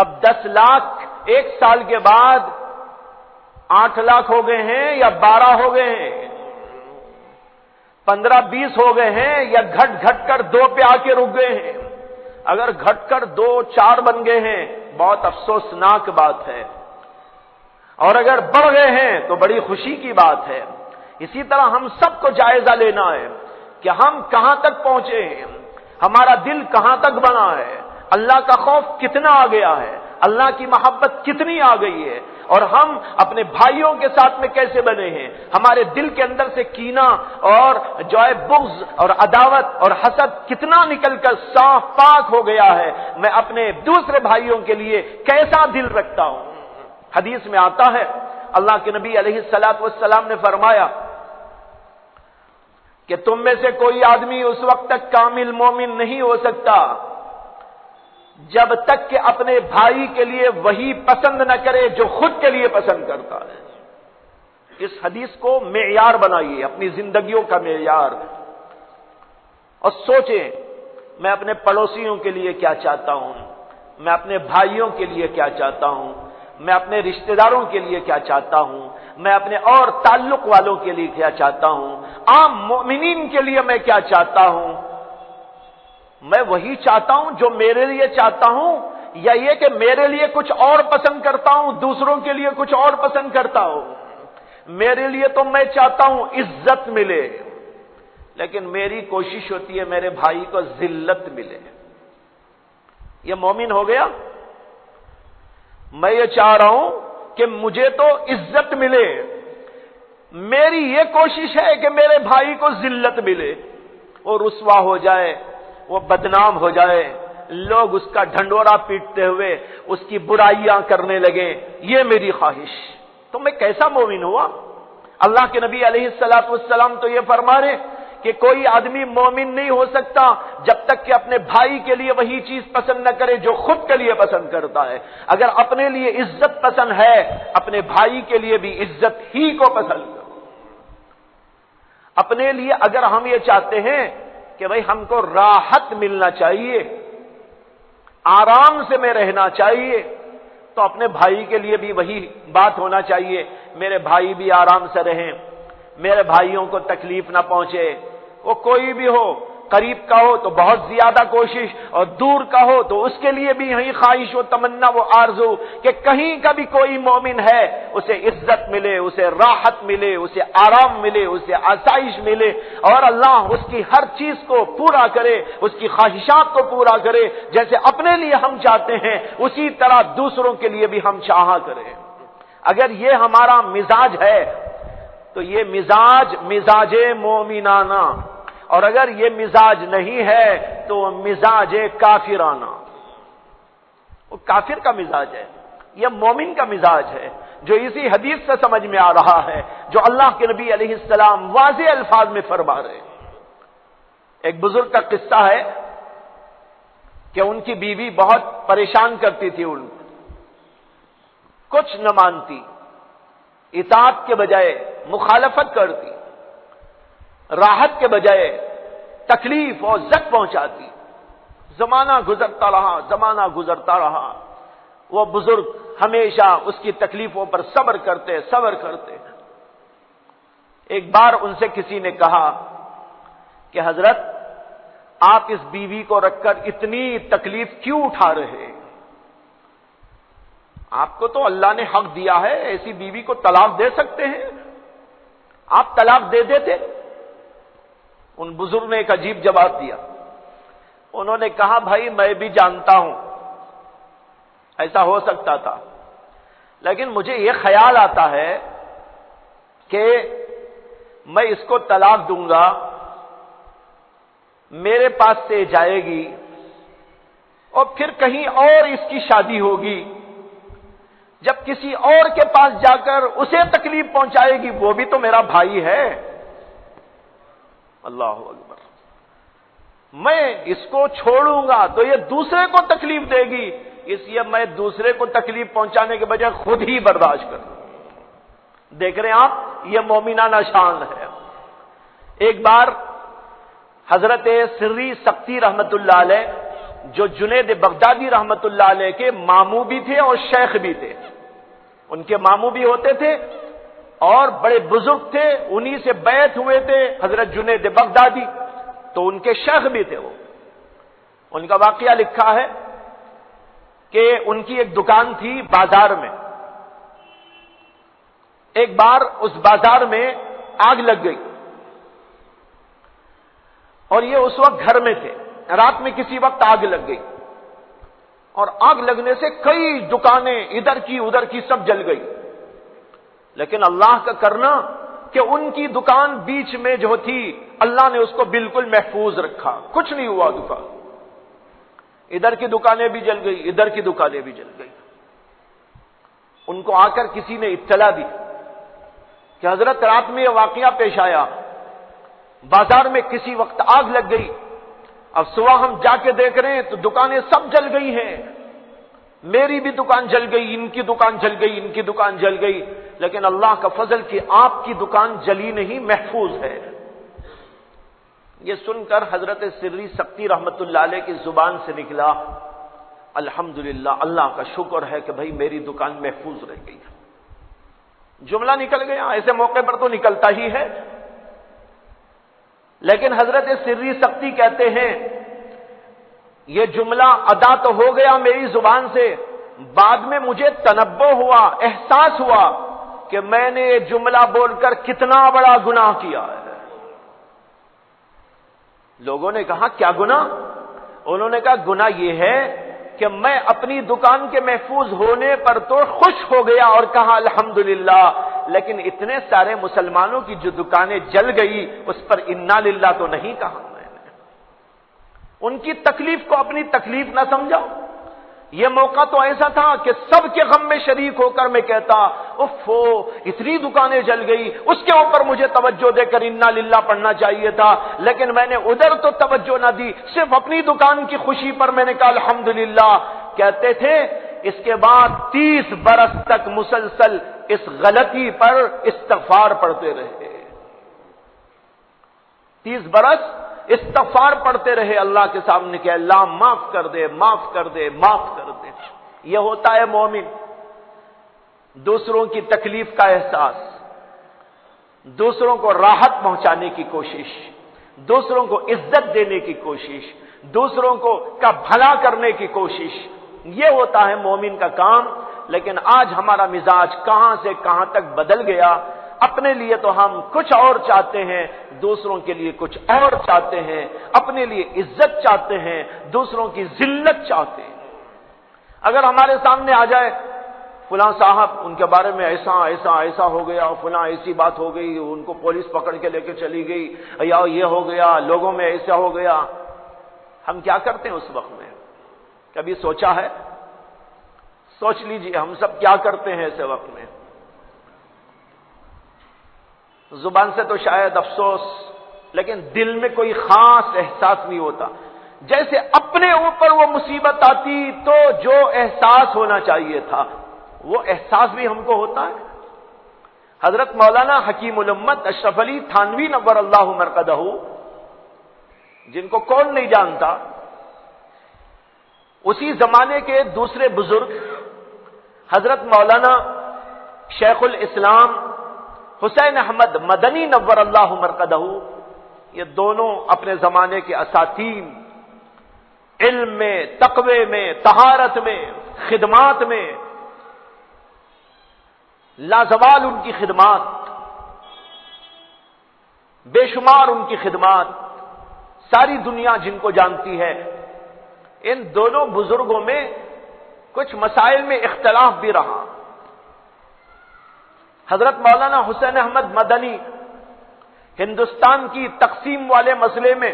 اب 10 لاکھ 1 سال کے بعد 8 لاکھ ہو گئے ہیں یا 12 ہو گئے ہیں، 15-20 ہو گئے ہیں یا گھٹ کر 2 پہ آ کے رک گئے ہیں۔ اگر گھٹ کر 2-4 بن گئے ہیں بہت افسوسناک بات ہے، اور اگر بڑھ گئے ہیں تو بڑی خوشی کی بات ہے۔ اسی طرح ہم سب کو جائزہ لینا ہے کہ ہم کہاں تک پہنچے ہیں، ہمارا دل کہاں تک بنا ہے، اللہ کا خوف کتنا آ گیا ہے، اللہ کی محبت کتنی آ گئی ہے، اور ہم اپنے بھائیوں کے ساتھ میں کیسے بنے ہیں، ہمارے دل کے اندر سے کینہ اور جو ہے بغض اور عداوت اور حسد کتنا نکل کر صاف پاک ہو گیا ہے، میں اپنے دوسرے بھائیوں کے لیے کیسا دل رکھتا ہوں۔ حدیث میں آتا ہے، اللہ کے نبی علیہ الصلوۃ والسلام نے فرمایا کہ تم میں سے کوئی آدمی اس وقت تک کامل مومن نہیں ہو سکتا جب تک کہ اپنے بھائی کے لیے وہی پسند نہ کرے جو خود کے لیے پسند کرتا ہے۔ اس حدیث کو معیار بنائیے، اپنی زندگیوں کا معیار، اور سوچیں میں اپنے پڑوسیوں کے لیے کیا چاہتا ہوں، میں اپنے بھائیوں کے لیے کیا چاہتا ہوں، میں اپنے رشتہ داروں کے لیے کیا چاہتا ہوں، میں اپنے اور تعلق والوں کے لیے کیا چاہتا ہوں، عام مومنین کے لیے میں کیا چاہتا ہوں۔ میں وہی چاہتا ہوں جو میرے لیے چاہتا ہوں، یا یہ کہ میرے لیے کچھ اور پسند کرتا ہوں، دوسروں کے لیے کچھ اور پسند کرتا ہوں۔ میرے لیے تو میں چاہتا ہوں عزت ملے، لیکن میری کوشش ہوتی ہے میرے بھائی کو ذلت ملے۔ یہ مومن ہو گیا؟ میں یہ چاہ رہا ہوں کہ مجھے تو عزت ملے، میری یہ کوشش ہے کہ میرے بھائی کو ذلت ملے، وہ رسوا ہو جائے، وہ بدنام ہو جائے، لوگ اس کا ڈھنڈورا پیٹتے ہوئے اس کی برائیاں کرنے لگیں، یہ میری خواہش۔ تو میں کیسا مومن ہوا؟ اللہ کے نبی علیہ الصلوۃ والسلام تو یہ فرما رہے کہ کوئی آدمی مومن نہیں ہو سکتا جب تک کہ اپنے بھائی کے لیے وہی چیز پسند نہ کرے جو خود کے لیے پسند کرتا ہے۔ اگر اپنے لیے عزت پسند ہے، اپنے بھائی کے لیے بھی عزت ہی کو پسند کرو۔ اپنے لیے اگر ہم یہ چاہتے ہیں کہ بھئی ہم کو راحت ملنا چاہیے، آرام سے میں رہنا چاہیے، تو اپنے بھائی کے لیے بھی وہی بات ہونا چاہیے، میرے بھائی بھی آرام سے رہیں، میرے بھائیوں کو تکلیف نہ پہنچے، وہ کوئی بھی ہو، قریب کا ہو تو بہت زیادہ کوشش، اور دور کا ہو تو اس کے لیے بھی یہی خواہش و تمنا و آرزو کہ کہیں کا بھی کوئی مومن ہے اسے عزت ملے، اسے راحت ملے، اسے آرام ملے، اسے آسائش ملے، اور اللہ اس کی ہر چیز کو پورا کرے، اس کی خواہشات کو پورا کرے، جیسے اپنے لیے ہم چاہتے ہیں اسی طرح دوسروں کے لیے بھی ہم چاہا کریں۔ اگر یہ ہمارا مزاج ہے تو یہ مزاج مومنانہ، اور اگر یہ مزاج نہیں ہے تو مزاج کافرانہ، وہ کافر کا مزاج ہے، یہ مومن کا مزاج ہے، جو اسی حدیث سے سمجھ میں آ رہا ہے جو اللہ کے نبی علیہ السلام واضح الفاظ میں فرما رہے ہیں۔ ایک بزرگ کا قصہ ہے کہ ان کی بیوی بہت پریشان کرتی تھی، ان کچھ نہ مانتی، اطاعت کے بجائے مخالفت کرتی، راحت کے بجائے تکلیف اور زخم پہنچاتی۔ زمانہ گزرتا رہا، وہ بزرگ ہمیشہ اس کی تکلیفوں پر صبر کرتے۔ ایک بار ان سے کسی نے کہا کہ حضرت آپ اس بیوی کو رکھ کر اتنی تکلیف کیوں اٹھا رہے؟ آپ کو تو اللہ نے حق دیا ہے، ایسی بیوی کو طلاق دے سکتے ہیں، آپ طلاق دے دیتے۔ ان بزرگ نے ایک عجیب جواب دیا، انہوں نے کہا بھائی میں بھی جانتا ہوں ایسا ہو سکتا تھا، لیکن مجھے یہ خیال آتا ہے کہ میں اس کو طلاق دوں گا، میرے پاس سے جائے گی اور پھر کہیں اور اس کی شادی ہوگی، جب کسی اور کے پاس جا کر اسے تکلیف پہنچائے گی، وہ بھی تو میرا بھائی ہے۔ اللہ اکبر، میں اس کو چھوڑوں گا تو یہ دوسرے کو تکلیف دے گی، اس لیے میں دوسرے کو تکلیف پہنچانے کے بجائے خود ہی برداشت کروں۔ دیکھ رہے ہیں آپ، یہ مومنانہ شان ہے۔ ایک بار حضرت سری سختی رحمت اللہ علیہ، جو جنید بغدادی رحمت اللہ علیہ کے ماموں بھی تھے اور شیخ بھی تھے، ان کے ماموں بھی ہوتے تھے اور بڑے بزرگ تھے، انہی سے بیعت ہوئے تھے حضرت جنید بغدادی، تو ان کے شیخ بھی تھے وہ۔ ان کا واقعہ لکھا ہے کہ ان کی ایک دکان تھی بازار میں، ایک بار اس بازار میں آگ لگ گئی، اور یہ اس وقت گھر میں تھے، رات میں کسی وقت آگ لگ گئی، اور آگ لگنے سے کئی دکانیں ادھر کی سب جل گئی، لیکن اللہ کا کرنا کہ ان کی دکان بیچ میں جو تھی اللہ نے اس کو بالکل محفوظ رکھا، کچھ نہیں ہوا دکان، ادھر کی دکانیں بھی جل گئی، ادھر کی دکانیں بھی جل گئی۔ ان کو آ کر کسی نے اطلاع دی کہ حضرت رات میں یہ واقعہ پیش آیا، بازار میں کسی وقت آگ لگ گئی، اب صبح ہم جا کے دیکھ رہے ہیں تو دکانیں سب جل گئی ہیں، میری بھی دکان جل گئی، ان کی دکان جل گئی، ان کی دکان جل گئی، لیکن اللہ کا فضل کہ آپ کی دکان جلی نہیں، محفوظ ہے۔ یہ سن کر حضرت سری سختی رحمت اللہ علیہ کی زبان سے نکلا، الحمدللہ، اللہ کا شکر ہے کہ بھئی میری دکان محفوظ رہ گئی۔ جملہ نکل گیا، ایسے موقع پر تو نکلتا ہی ہے، لیکن حضرت سری سختی کہتے ہیں یہ جملہ ادا تو ہو گیا میری زبان سے، بعد میں مجھے تنبہ ہوا، احساس ہوا کہ میں نے یہ جملہ بول کر کتنا بڑا گناہ کیا ہے۔ لوگوں نے کہا کیا گناہ؟ انہوں نے کہا گناہ یہ ہے کہ میں اپنی دکان کے محفوظ ہونے پر تو خوش ہو گیا اور کہا الحمدللہ، لیکن اتنے سارے مسلمانوں کی جو دکانیں جل گئی اس پر انا للہ تو نہیں کہا میں نے. ان کی تکلیف کو اپنی تکلیف نہ سمجھا. یہ موقع تو ایسا تھا کہ سب کے غم میں شریک ہو کر میں کہتا اف اتنی دکانیں جل گئی, اس کے اوپر مجھے توجہ دے کر انا للہ پڑھنا چاہیے تھا, لیکن میں نے ادھر تو توجہ نہ دی, صرف اپنی دکان کی خوشی پر میں نے کہا الحمدللہ. کہتے تھے اس کے بعد 30 برس تک مسلسل اس غلطی پر استغفار پڑھتے رہے. 30 برس استغفار پڑھتے رہے اللہ کے سامنے کہ اللہ معاف کر دے, معاف کر دے, معاف کر دے. یہ ہوتا ہے مومن. دوسروں کی تکلیف کا احساس, دوسروں کو راحت پہنچانے کی کوشش, دوسروں کو عزت دینے کی کوشش, دوسروں کو کا بھلا کرنے کی کوشش, یہ ہوتا ہے مومن کا کام. لیکن آج ہمارا مزاج کہاں سے کہاں تک بدل گیا. اپنے لیے تو ہم کچھ اور چاہتے ہیں, دوسروں کے لیے کچھ اور چاہتے ہیں. اپنے لیے عزت چاہتے ہیں, دوسروں کی ذلت چاہتے ہیں. اگر ہمارے سامنے آ جائے فلاں صاحب ان کے بارے میں ایسا ایسا ایسا ہو گیا, فلاں ایسی بات ہو گئی, ان کو پولیس پکڑ کے لے کے چلی گئی, یا یہ ہو گیا, لوگوں میں ایسا ہو گیا, ہم کیا کرتے ہیں اس وقت میں؟ کبھی سوچا ہے؟ سوچ لیجئے ہم سب کیا کرتے ہیں ایسے وقت میں. زبان سے تو شاید افسوس, لیکن دل میں کوئی خاص احساس نہیں ہوتا. جیسے اپنے اوپر وہ مصیبت آتی تو جو احساس ہونا چاہیے تھا وہ احساس بھی ہم کو ہوتا ہے. حضرت مولانا حکیم الامت اشرف علی تھانوی نور اللہ مرقدہ, جن کو کون نہیں جانتا, اسی زمانے کے دوسرے بزرگ حضرت مولانا شیخ الاسلام حسین احمد مدنی نور اللہ مرقدہ, یہ دونوں اپنے زمانے کے اساتین, علم میں, تقوی میں, طہارت میں, خدمات میں, لازوال ان کی خدمات, بے شمار ان کی خدمات, ساری دنیا جن کو جانتی ہے. ان دونوں بزرگوں میں کچھ مسائل میں اختلاف بھی رہا. حضرت مولانا حسین احمد مدنی ہندوستان کی تقسیم والے مسئلے میں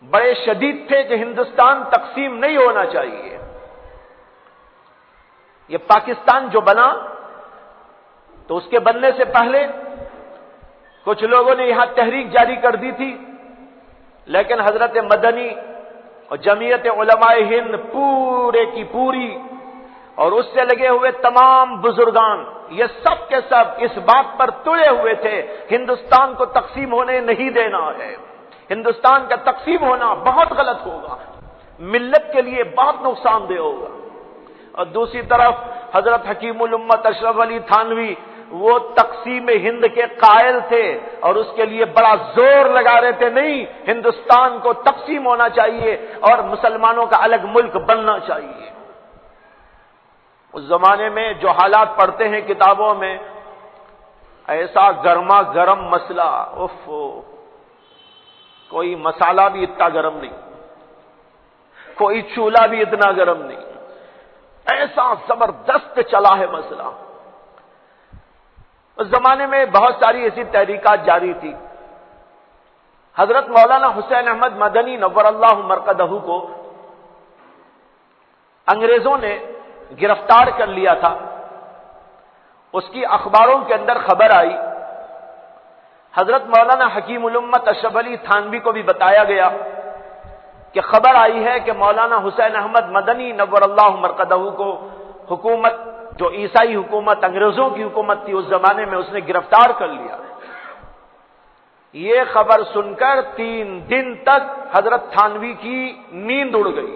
بڑے شدید تھے کہ ہندوستان تقسیم نہیں ہونا چاہیے. یہ پاکستان جو بنا تو اس کے بننے سے پہلے کچھ لوگوں نے یہاں تحریک جاری کر دی تھی, لیکن حضرت مدنی اور جمعیت علماء ہند پورے کی پوری اور اس سے لگے ہوئے تمام بزرگان, یہ سب کے سب اس بات پر تلے ہوئے تھے ہندوستان کو تقسیم ہونے نہیں دینا ہے. ہندوستان کا تقسیم ہونا بہت غلط ہوگا, ملت کے لیے بہت نقصان دہ ہوگا. اور دوسری طرف حضرت حکیم الامت اشرف علی تھانوی وہ تقسیم ہند کے قائل تھے اور اس کے لیے بڑا زور لگا رہے تھے, نہیں ہندوستان کو تقسیم ہونا چاہیے اور مسلمانوں کا الگ ملک بننا چاہیے. اس زمانے میں جو حالات پڑھتے ہیں کتابوں میں, ایسا گرما گرم مسئلہ, کوئی مسالہ بھی اتنا گرم نہیں, کوئی چولہا بھی اتنا گرم نہیں, ایسا زبردست چلا ہے مسئلہ. اس زمانے میں بہت ساری ایسی تحریکات جاری تھی. حضرت مولانا حسین احمد مدنی نور اللہ مرقدہ کو انگریزوں نے گرفتار کر لیا تھا. اس کی اخباروں کے اندر خبر آئی. حضرت مولانا حکیم الامت اشرف علی تھانوی کو بھی بتایا گیا کہ خبر آئی ہے کہ مولانا حسین احمد مدنی نور اللہ مرقدہ کو حکومت, جو عیسائی حکومت انگریزوں کی حکومت تھی اس زمانے میں, اس نے گرفتار کر لیا. یہ خبر سن کر 3 دن تک حضرت تھانوی کی نیند اڑ گئی.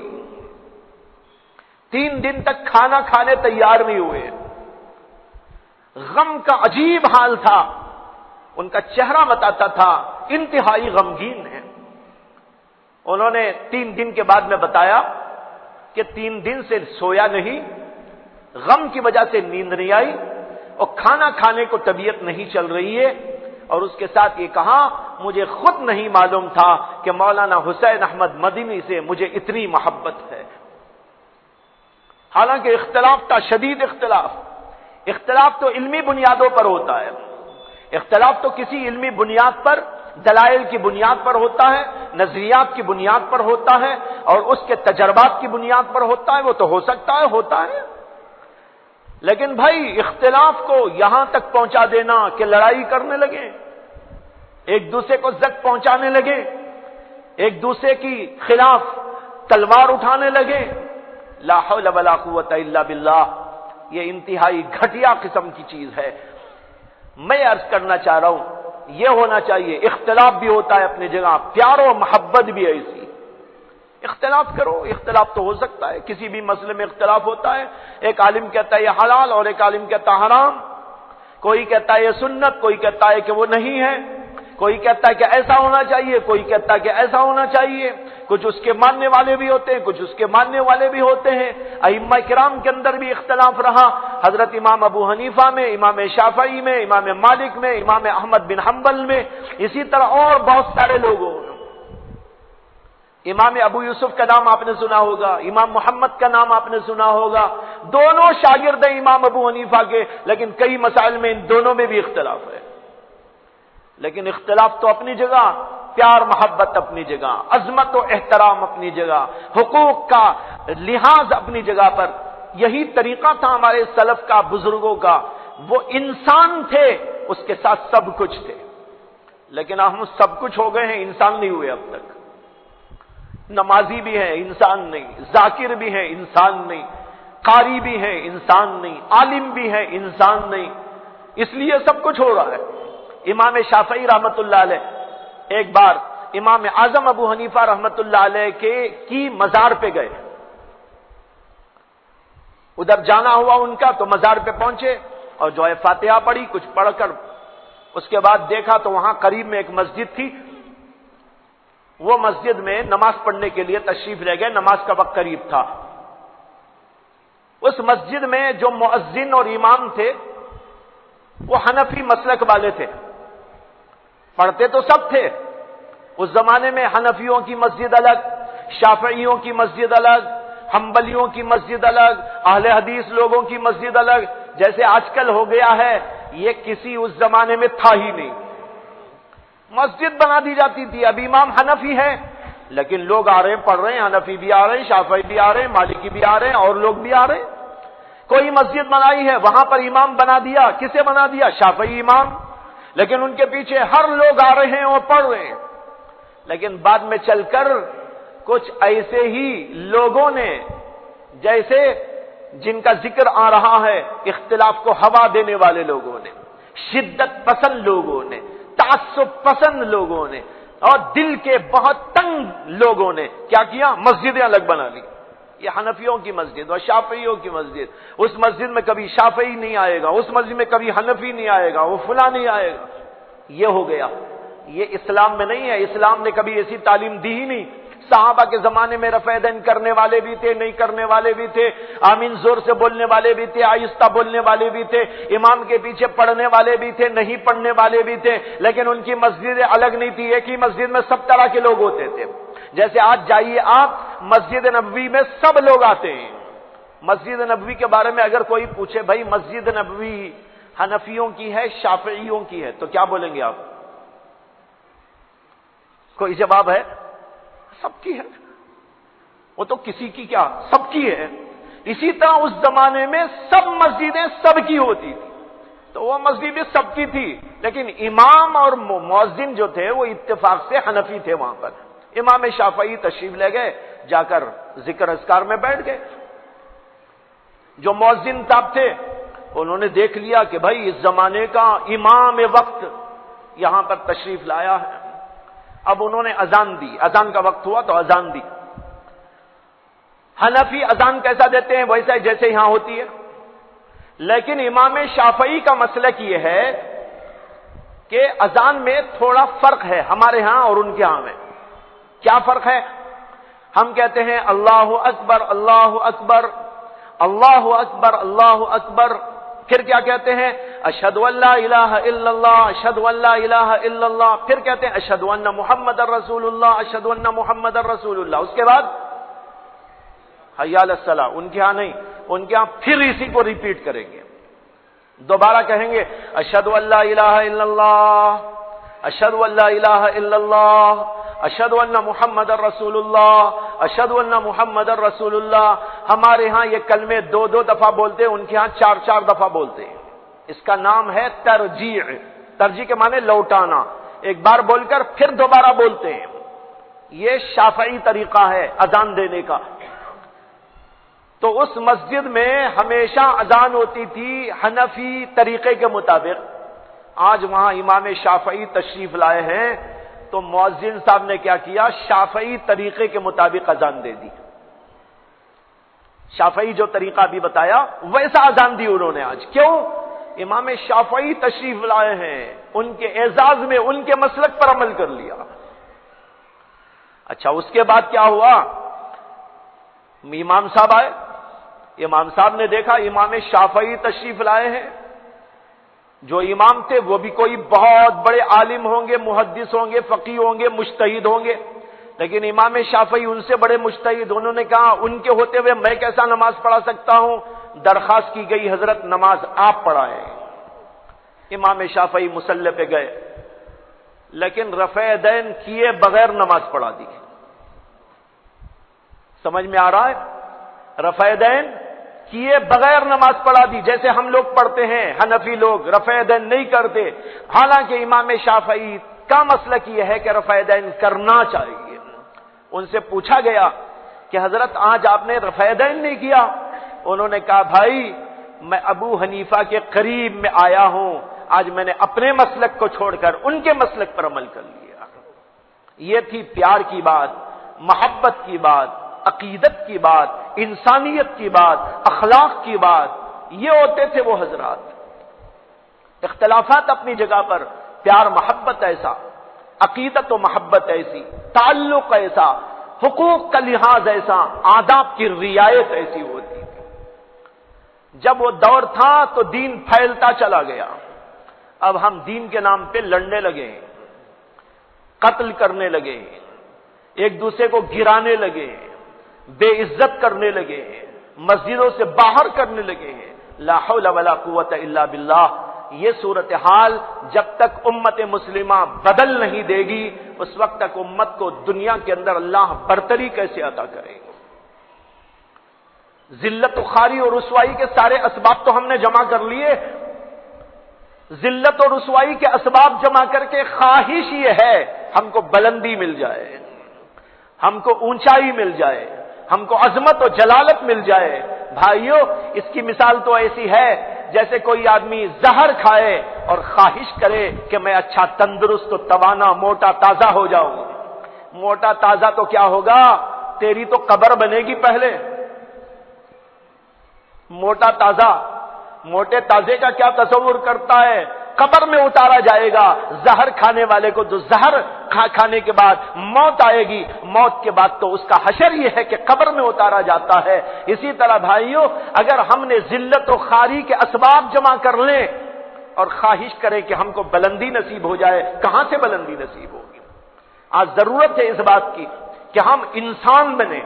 3 دن تک کھانا کھانے تیار نہیں ہوئے. غم کا عجیب حال تھا, ان کا چہرہ بتاتا تھا انتہائی غمگین ہے. انہوں نے 3 دن کے بعد میں بتایا کہ 3 دن سے سویا نہیں, غم کی وجہ سے نیند نہیں آئی اور کھانا کھانے کو طبیعت نہیں چل رہی ہے. اور اس کے ساتھ یہ کہا مجھے خود نہیں معلوم تھا کہ مولانا حسین احمد مدنی سے مجھے اتنی محبت ہے. حالانکہ اختلاف تھا, شدید اختلاف. اختلاف تو علمی بنیادوں پر ہوتا ہے، اختلاف تو کسی علمی بنیاد پر، دلائل کی بنیاد پر ہوتا ہے، نظریات کی بنیاد پر ہوتا ہے، اور اس کے تجربات کی بنیاد پر ہوتا ہے، وہ تو ہو سکتا ہے، ہوتا ہے۔ لیکن بھائی اختلاف کو یہاں تک پہنچا دینا کہ لڑائی کرنے لگے، ایک دوسرے کو زخم پہنچانے لگے، ایک دوسرے کی خلاف تلوار اٹھانے لگے، لا حول ولا قوت الا باللہ، یہ انتہائی گھٹیا قسم کی چیز ہے۔ میں عرض کرنا چاہ رہا ہوں یہ ہونا چاہیے، اختلاف بھی ہوتا ہے اپنی جگہ، پیار و محبت بھی ایسی، اختلاف کرو، اختلاف تو ہو سکتا ہے، کسی بھی مسئلے میں اختلاف ہوتا ہے، ایک عالم کہتا ہے یہ حلال اور ایک عالم کہتا ہے حرام، کوئی کہتا ہے یہ سنت، کوئی کہتا ہے کہ وہ نہیں ہے، کوئی کہتا ہے کہ ایسا ہونا چاہیے، کوئی کہتا ہے کہ ایسا ہونا چاہیے، کچھ اس کے ماننے والے بھی ہوتے ہیں، کچھ اس کے ماننے والے بھی ہوتے ہیں۔ ائمہ کرام کے اندر بھی اختلاف رہا، حضرت امام ابو حنیفہ میں، امام شافعی میں، امام مالک میں، امام احمد بن حنبل میں، اسی طرح اور بہت سارے لوگوں، امام ابو یوسف کا نام آپ نے سنا ہوگا، امام محمد کا نام آپ نے سنا ہوگا، دونوں شاگرد ہیں امام ابو حنیفہ کے، لیکن کئی مسائل میں ان دونوں میں بھی اختلاف ہے۔ لیکن اختلاف تو اپنی جگہ، پیار محبت اپنی جگہ، عظمت و احترام اپنی جگہ، حقوق کا لحاظ اپنی جگہ پر، یہی طریقہ تھا ہمارے سلف کا، بزرگوں کا۔ وہ انسان تھے، اس کے ساتھ سب کچھ تھے، لیکن ہم سب کچھ ہو گئے ہیں، انسان نہیں ہوئے اب تک۔ نمازی بھی ہیں، انسان نہیں، ذاکر بھی ہیں، انسان نہیں، قاری بھی ہیں، انسان نہیں، عالم بھی ہیں، انسان نہیں، اس لیے سب کچھ ہو رہا ہے۔ امام شافعی رحمت اللہ علیہ ایک بار امام اعظم ابو حنیفہ رحمت اللہ علیہ کی مزار پہ گئے، ادھر جانا ہوا ان کا، تو مزار پہ پہنچے اور جو ہے فاتحہ پڑھی، کچھ پڑھ کر اس کے بعد دیکھا تو وہاں قریب میں ایک مسجد تھی، وہ مسجد میں نماز پڑھنے کے لیے تشریف لے گئے، نماز کا وقت قریب تھا۔ اس مسجد میں جو مؤذن اور امام تھے وہ حنفی مسلک والے تھے، پڑھتے تو سب تھے، اس زمانے میں حنفیوں کی مسجد الگ، شافعیوں کی مسجد الگ، حنبلیوں کی مسجد الگ، اہل حدیث لوگوں کی مسجد الگ، جیسے آج کل ہو گیا ہے، یہ کسی اس زمانے میں تھا ہی نہیں۔ مسجد بنا دی جاتی تھی، اب امام حنفی ہے لیکن لوگ آ رہے ہیں، پڑھ رہے ہیں، حنفی بھی آ رہے ہیں، شافعی بھی آ رہے ہیں، مالکی بھی آ رہے ہیں، اور لوگ بھی آ رہے ہیں۔ کوئی مسجد بنائی ہے، وہاں پر امام بنا دیا، کسے بنا دیا؟ شافعی امام، لیکن ان کے پیچھے ہر لوگ آ رہے ہیں اور پڑھ رہے ہیں۔ لیکن بعد میں چل کر کچھ ایسے ہی لوگوں نے، جیسے جن کا ذکر آ رہا ہے، اختلاف کو ہوا دینے والے لوگوں نے، شدت پسند لوگوں نے، تعصب پسند لوگوں نے، اور دل کے بہت تنگ لوگوں نے کیا کیا؟ مسجدیں الگ بنا لی۔ یہ حنفیوں کی مسجد اور شافعیوں کی مسجد، اس مسجد میں کبھی شافعی نہیں آئے گا، اس مسجد میں کبھی حنفی نہیں آئے گا، وہ فلاں نہیں آئے گا، یہ ہو گیا۔ یہ اسلام میں نہیں ہے، اسلام نے کبھی ایسی تعلیم دی ہی نہیں۔ صحابہ کے زمانے میں رفع یدین کرنے والے بھی تھے، نہیں کرنے والے بھی تھے، آمین زور سے بولنے والے بھی تھے، آہستہ بولنے والے بھی تھے، امام کے پیچھے پڑھنے والے بھی تھے، نہیں پڑھنے والے بھی تھے، لیکن ان کی مسجدیں الگ نہیں تھی، ایک ہی مسجد میں سب طرح کے لوگ ہوتے تھے۔ جیسے آج جائیے آپ مسجد نبوی میں سب لوگ آتے ہیں۔ مسجد نبوی کے بارے میں اگر کوئی پوچھے بھائی مسجد نبوی حنفیوں کی ہے شافعیوں کی ہے تو کیا بولیں گے آپ؟ کوئی جواب ہے؟ سب کی ہے، وہ تو کسی کی کیا، سب کی ہے۔ اسی طرح اس زمانے میں سب مسجدیں سب کی ہوتی تھی، تو وہ مسجد بھی سب کی تھی، لیکن امام اور مؤذن جو تھے وہ اتفاق سے حنفی تھے۔ وہاں پر امام شافعی تشریف لے گئے، جا کر ذکر اذکار میں بیٹھ گئے۔ جو مؤذن صاحب تھے انہوں نے دیکھ لیا کہ بھائی اس زمانے کا امام وقت یہاں پر تشریف لایا ہے، اب انہوں نے اذان دی، اذان کا وقت ہوا تو اذان دی۔ حنفی اذان کیسا دیتے ہیں؟ ویسا جیسے یہاں ہوتی ہے، لیکن امام شافعی کا مسلک یہ ہے کہ اذان میں تھوڑا فرق ہے ہمارے ہاں اور ان کے ہاں میں۔ کیا فرق ہے؟ ہم کہتے ہیں اللہ اکبر اللہ اکبر اللہ اکبر اللہ اکبر، پھر کیا کہتے ہیں؟ اشہد ان لا الہ الا اللہ اشہد ان لا الہ الا اللہ، پھر کہتے ہیں اشہد ان محمد الرسول اللہ اشہد ان محمد الرسول اللہ، اس کے بعد حی علی الصلاۃ۔ ان کے ہاں نہیں، ان کے ہاں پھر اسی کو ریپیٹ کریں گے، دوبارہ کہیں گے اشہدو ان لا الہ الا اللہ، اشہدو ان لا الہ الا اللہ، اشہدو ان محمد رسول اللہ، اشہدو ان محمد رسول اللہ۔ ہمارے ہاں یہ کلمے 2 دفعہ بولتے ہیں، ان کے ہاں 4 دفعہ بولتے ہیں۔ اس کا نام ہے ترجیع۔ ترجیع کے معنی لوٹانا، ایک بار بول کر پھر دوبارہ بولتے ہیں۔ یہ شافعی طریقہ ہے اذان دینے کا۔ تو اس مسجد میں ہمیشہ اذان ہوتی تھی حنفی طریقے کے مطابق۔ آج وہاں امام شافعی تشریف لائے ہیں تو مؤذن صاحب نے کیا کیا، شافعی طریقے کے مطابق اذان دے دی۔ شافعی جو طریقہ بھی بتایا ویسا اذان دی انہوں نے آج۔ کیوں؟ امام شافعی تشریف لائے ہیں، ان کے اعزاز میں ان کے مسلک پر عمل کر لیا۔ اچھا، اس کے بعد کیا ہوا؟ امام صاحب آئے، امام صاحب نے دیکھا امام شافعی تشریف لائے ہیں۔ جو امام تھے وہ بھی کوئی بہت بڑے عالم ہوں گے، محدث ہوں گے، فقیہ ہوں گے، مجتہد ہوں گے، لیکن امام شافعی ان سے بڑے مجتہد۔ انہوں نے کہا ان کے ہوتے ہوئے میں کیسا نماز پڑھا سکتا ہوں؟ درخواست کی گئی حضرت نماز آپ پڑھائیں۔ امام شافعی مصلی پہ گئے، لیکن رفع یدین کیے بغیر نماز پڑھا دی۔ سمجھ میں آ رہا ہے؟ رفع یدین کیے بغیر نماز پڑھا دی، جیسے ہم لوگ پڑھتے ہیں حنفی لوگ رفع یدین نہیں کرتے، حالانکہ امام شافعی کا مسلک یہ ہے کہ رفع یدین کرنا چاہیے۔ ان سے پوچھا گیا کہ حضرت آج آپ نے رفع یدین نہیں کیا؟ انہوں نے کہا بھائی میں ابو حنیفہ کے قریب میں آیا ہوں، آج میں نے اپنے مسلک کو چھوڑ کر ان کے مسلک پر عمل کر لیا۔ یہ تھی پیار کی بات، محبت کی بات، عقیدت کی بات، انسانیت کی بات، اخلاق کی بات۔ یہ ہوتے تھے وہ حضرات۔ اختلافات اپنی جگہ پر، پیار محبت ایسا، عقیدت و محبت ایسی، تعلق ایسا، حقوق کا لحاظ ایسا، آداب کی رعایت ایسی ہوتی تھی۔ جب وہ دور تھا تو دین پھیلتا چلا گیا۔ اب ہم دین کے نام پہ لڑنے لگے، قتل کرنے لگے، ایک دوسرے کو گرانے لگے، بے عزت کرنے لگے ہیں، مسجدوں سے باہر کرنے لگے ہیں۔ لا حول ولا قوت الا باللہ۔ یہ صورتحال جب تک امت مسلمہ بدل نہیں دے گی اس وقت تک امت کو دنیا کے اندر اللہ برتری کیسے عطا کرے گا؟ ذلت و خواری اور رسوائی کے سارے اسباب تو ہم نے جمع کر لیے۔ ذلت اور رسوائی کے اسباب جمع کر کے خواہش یہ ہے ہم کو بلندی مل جائے، ہم کو اونچائی مل جائے، ہم کو عظمت و جلالت مل جائے۔ بھائیو، اس کی مثال تو ایسی ہے جیسے کوئی آدمی زہر کھائے اور خواہش کرے کہ میں اچھا تندرست و توانا موٹا تازہ ہو جاؤں۔ موٹا تازہ تو کیا ہوگا؟ تیری تو قبر بنے گی پہلے۔ موٹا تازہ، موٹے تازے کا کیا تصور کرتا ہے؟ قبر میں اتارا جائے گا۔ زہر کھانے والے کو جو زہر کھانے کے بعد موت آئے گی، موت کے بعد تو اس کا حشر یہ ہے کہ قبر میں اتارا جاتا ہے۔ اسی طرح بھائیو، اگر ہم نے ذلت و خواری کے اسباب جمع کر لیں اور خواہش کریں کہ ہم کو بلندی نصیب ہو جائے، کہاں سے بلندی نصیب ہوگی؟ آج ضرورت ہے اس بات کی کہ ہم انسان بنیں،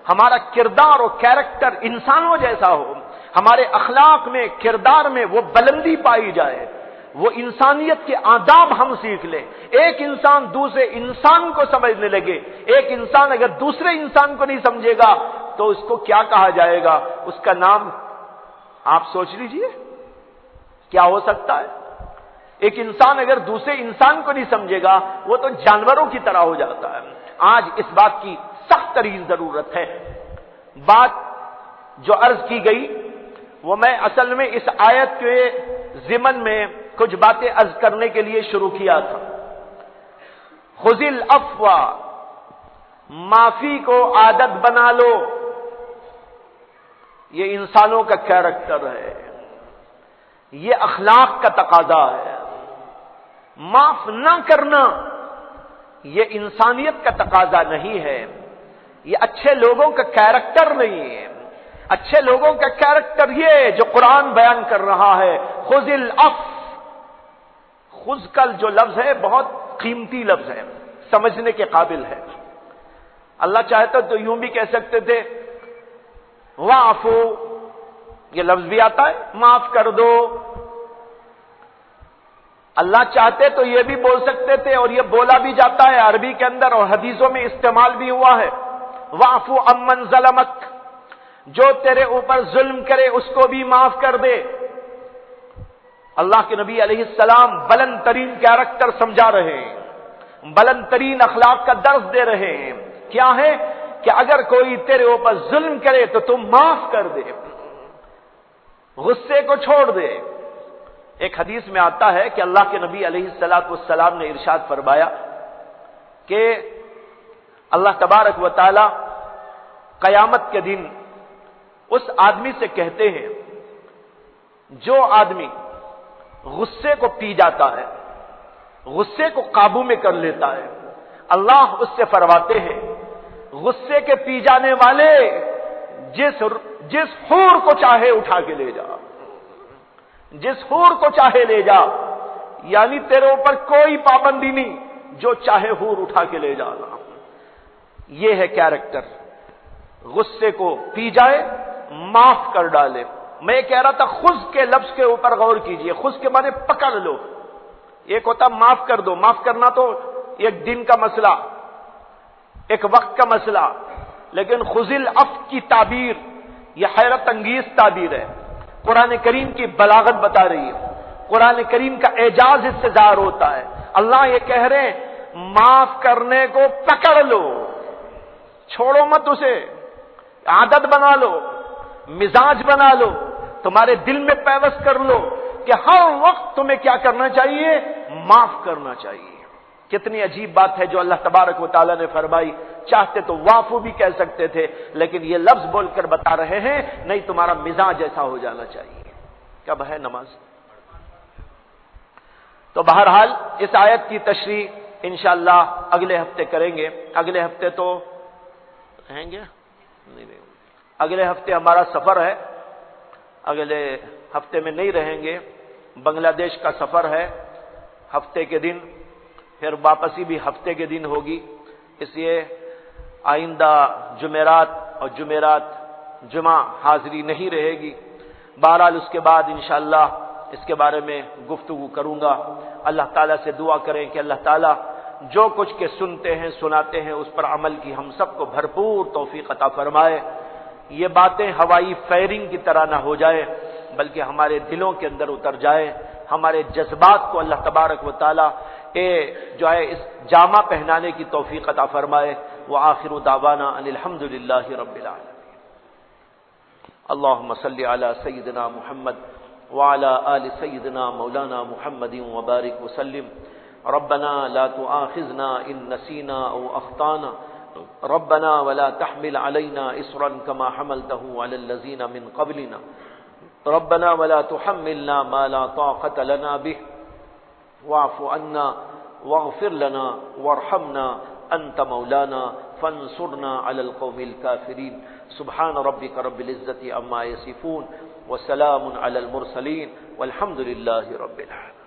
ہمارا کردار اور کیریکٹر انسانوں جیسا ہو، ہمارے اخلاق میں، کردار میں وہ بلندی پائی جائے، وہ انسانیت کے آداب ہم سیکھ لیں۔ ایک انسان دوسرے انسان کو سمجھنے لگے۔ ایک انسان اگر دوسرے انسان کو نہیں سمجھے گا تو اس کو کیا کہا جائے گا؟ اس کا نام آپ سوچ لیجئے کیا ہو سکتا ہے۔ ایک انسان اگر دوسرے انسان کو نہیں سمجھے گا وہ تو جانوروں کی طرح ہو جاتا ہے۔ آج اس بات کی سخت ترین ضرورت ہے۔ بات جو عرض کی گئی وہ میں اصل میں اس آیت کے ضمن میں کچھ باتیں عرض کرنے کے لیے شروع کیا تھا۔ خذ العفو، معافی کو عادت بنا لو۔ یہ انسانوں کا کیریکٹر ہے، یہ اخلاق کا تقاضا ہے۔ معاف نہ کرنا یہ انسانیت کا تقاضا نہیں ہے، یہ اچھے لوگوں کا کیریکٹر نہیں ہے۔ اچھے لوگوں کا کیریکٹر یہ جو قرآن بیان کر رہا ہے، خذ العفو۔ خذ کا جو لفظ ہے بہت قیمتی لفظ ہے، سمجھنے کے قابل ہے۔ اللہ چاہتا تو یوں بھی کہہ سکتے تھے واعفو، یہ لفظ بھی آتا ہے، معاف کر دو، اللہ چاہتے تو یہ بھی بول سکتے تھے، اور یہ بولا بھی جاتا ہے عربی کے اندر اور حدیثوں میں استعمال بھی ہوا ہے، واعف عمن ظلمک، جو تیرے اوپر ظلم کرے اس کو بھی معاف کر دے۔ اللہ کے نبی علیہ السلام بلند ترین کیریکٹر سمجھا رہے ہیں، بلند ترین اخلاق کا درس دے رہے ہیں۔ کیا ہے کہ اگر کوئی تیرے اوپر ظلم کرے تو تم معاف کر دے، غصے کو چھوڑ دے۔ ایک حدیث میں آتا ہے کہ اللہ کے نبی علیہ السلام نے ارشاد فرمایا کہ اللہ تبارک و تعالی قیامت کے دن اس آدمی سے کہتے ہیں جو آدمی غصے کو پی جاتا ہے، غصے کو قابو میں کر لیتا ہے، اللہ اس سے فرماتے ہیں غصے کے پی جانے والے جس حور کو چاہے اٹھا کے لے جا، جس حور کو چاہے لے جا، یعنی تیرے اوپر کوئی پابندی نہیں، جو چاہے حور اٹھا کے لے جانا۔ یہ ہے کیریکٹر، غصے کو پی جائے، معاف کر ڈالے۔ میں کہہ رہا تھا خذ کے لفظ کے اوپر غور کیجئے، خذ کے معنی پکڑ لو۔ ایک ہوتا معاف کر دو، معاف کرنا تو ایک دن کا مسئلہ، ایک وقت کا مسئلہ، لیکن خذ العفو کی تعبیر یہ حیرت انگیز تعبیر ہے، قرآن کریم کی بلاغت بتا رہی ہے، قرآن کریم کا اعجاز اس سے ظاہر ہوتا ہے۔ اللہ یہ کہہ رہے ہیں معاف کرنے کو پکڑ لو، چھوڑو مت اسے، عادت بنا لو، مزاج بنا لو، تمہارے دل میں پیوست کر لو کہ ہر وقت تمہیں کیا کرنا چاہیے، معاف کرنا چاہیے۔ کتنی عجیب بات ہے جو اللہ تبارک و تعالیٰ نے فرمائی۔ چاہتے تو واعفو بھی کہہ سکتے تھے، لیکن یہ لفظ بول کر بتا رہے ہیں نہیں تمہارا مزاج ایسا ہو جانا چاہیے۔ کب ہے نماز؟ تو بہرحال اس آیت کی تشریح انشاءاللہ اگلے ہفتے کریں گے۔ اگلے ہفتے تو رہیں گے نہیں، اگلے ہفتے ہمارا سفر ہے، اگلے ہفتے میں نہیں رہیں گے، بنگلہ دیش کا سفر ہے ہفتے کے دن، پھر واپسی بھی ہفتے کے دن ہوگی، اس لیے آئندہ جمعرات اور جمعہ حاضری نہیں رہے گی۔ بہرحال اس کے بعد انشاءاللہ اس کے بارے میں گفتگو کروں گا۔ اللہ تعالیٰ سے دعا کریں کہ اللہ تعالیٰ جو کچھ کے سنتے ہیں سناتے ہیں اس پر عمل کی ہم سب کو بھرپور توفیق عطا فرمائے۔ یہ باتیں ہوائی فائرنگ کی طرح نہ ہو جائے بلکہ ہمارے دلوں کے اندر اتر جائے، ہمارے جذبات کو اللہ تبارک و تعالیٰ جو ہے اس جامہ پہنانے کی توفیق عطا فرمائے۔ وآخر دعوانا ان الحمد للہ رب العالمین۔ اللہم صلی علی سیدنا محمد وعلی آل سیدنا مولانا محمد وبارک وسلم۔ ربنا لا تؤاخذنا ان نسینا او اخطانا، ربنا ولا تحمل علينا إصرا كما حملته على الذين من قبلنا، ربنا ولا تحملنا ما لا طاقة لنا به، واعف عنا واغفر لنا وارحمنا أنت مولانا فانصرنا على القوم الكافرين۔ سبحان ربك رب العزة عما يصفون وسلام على المرسلين والحمد لله رب العالمين۔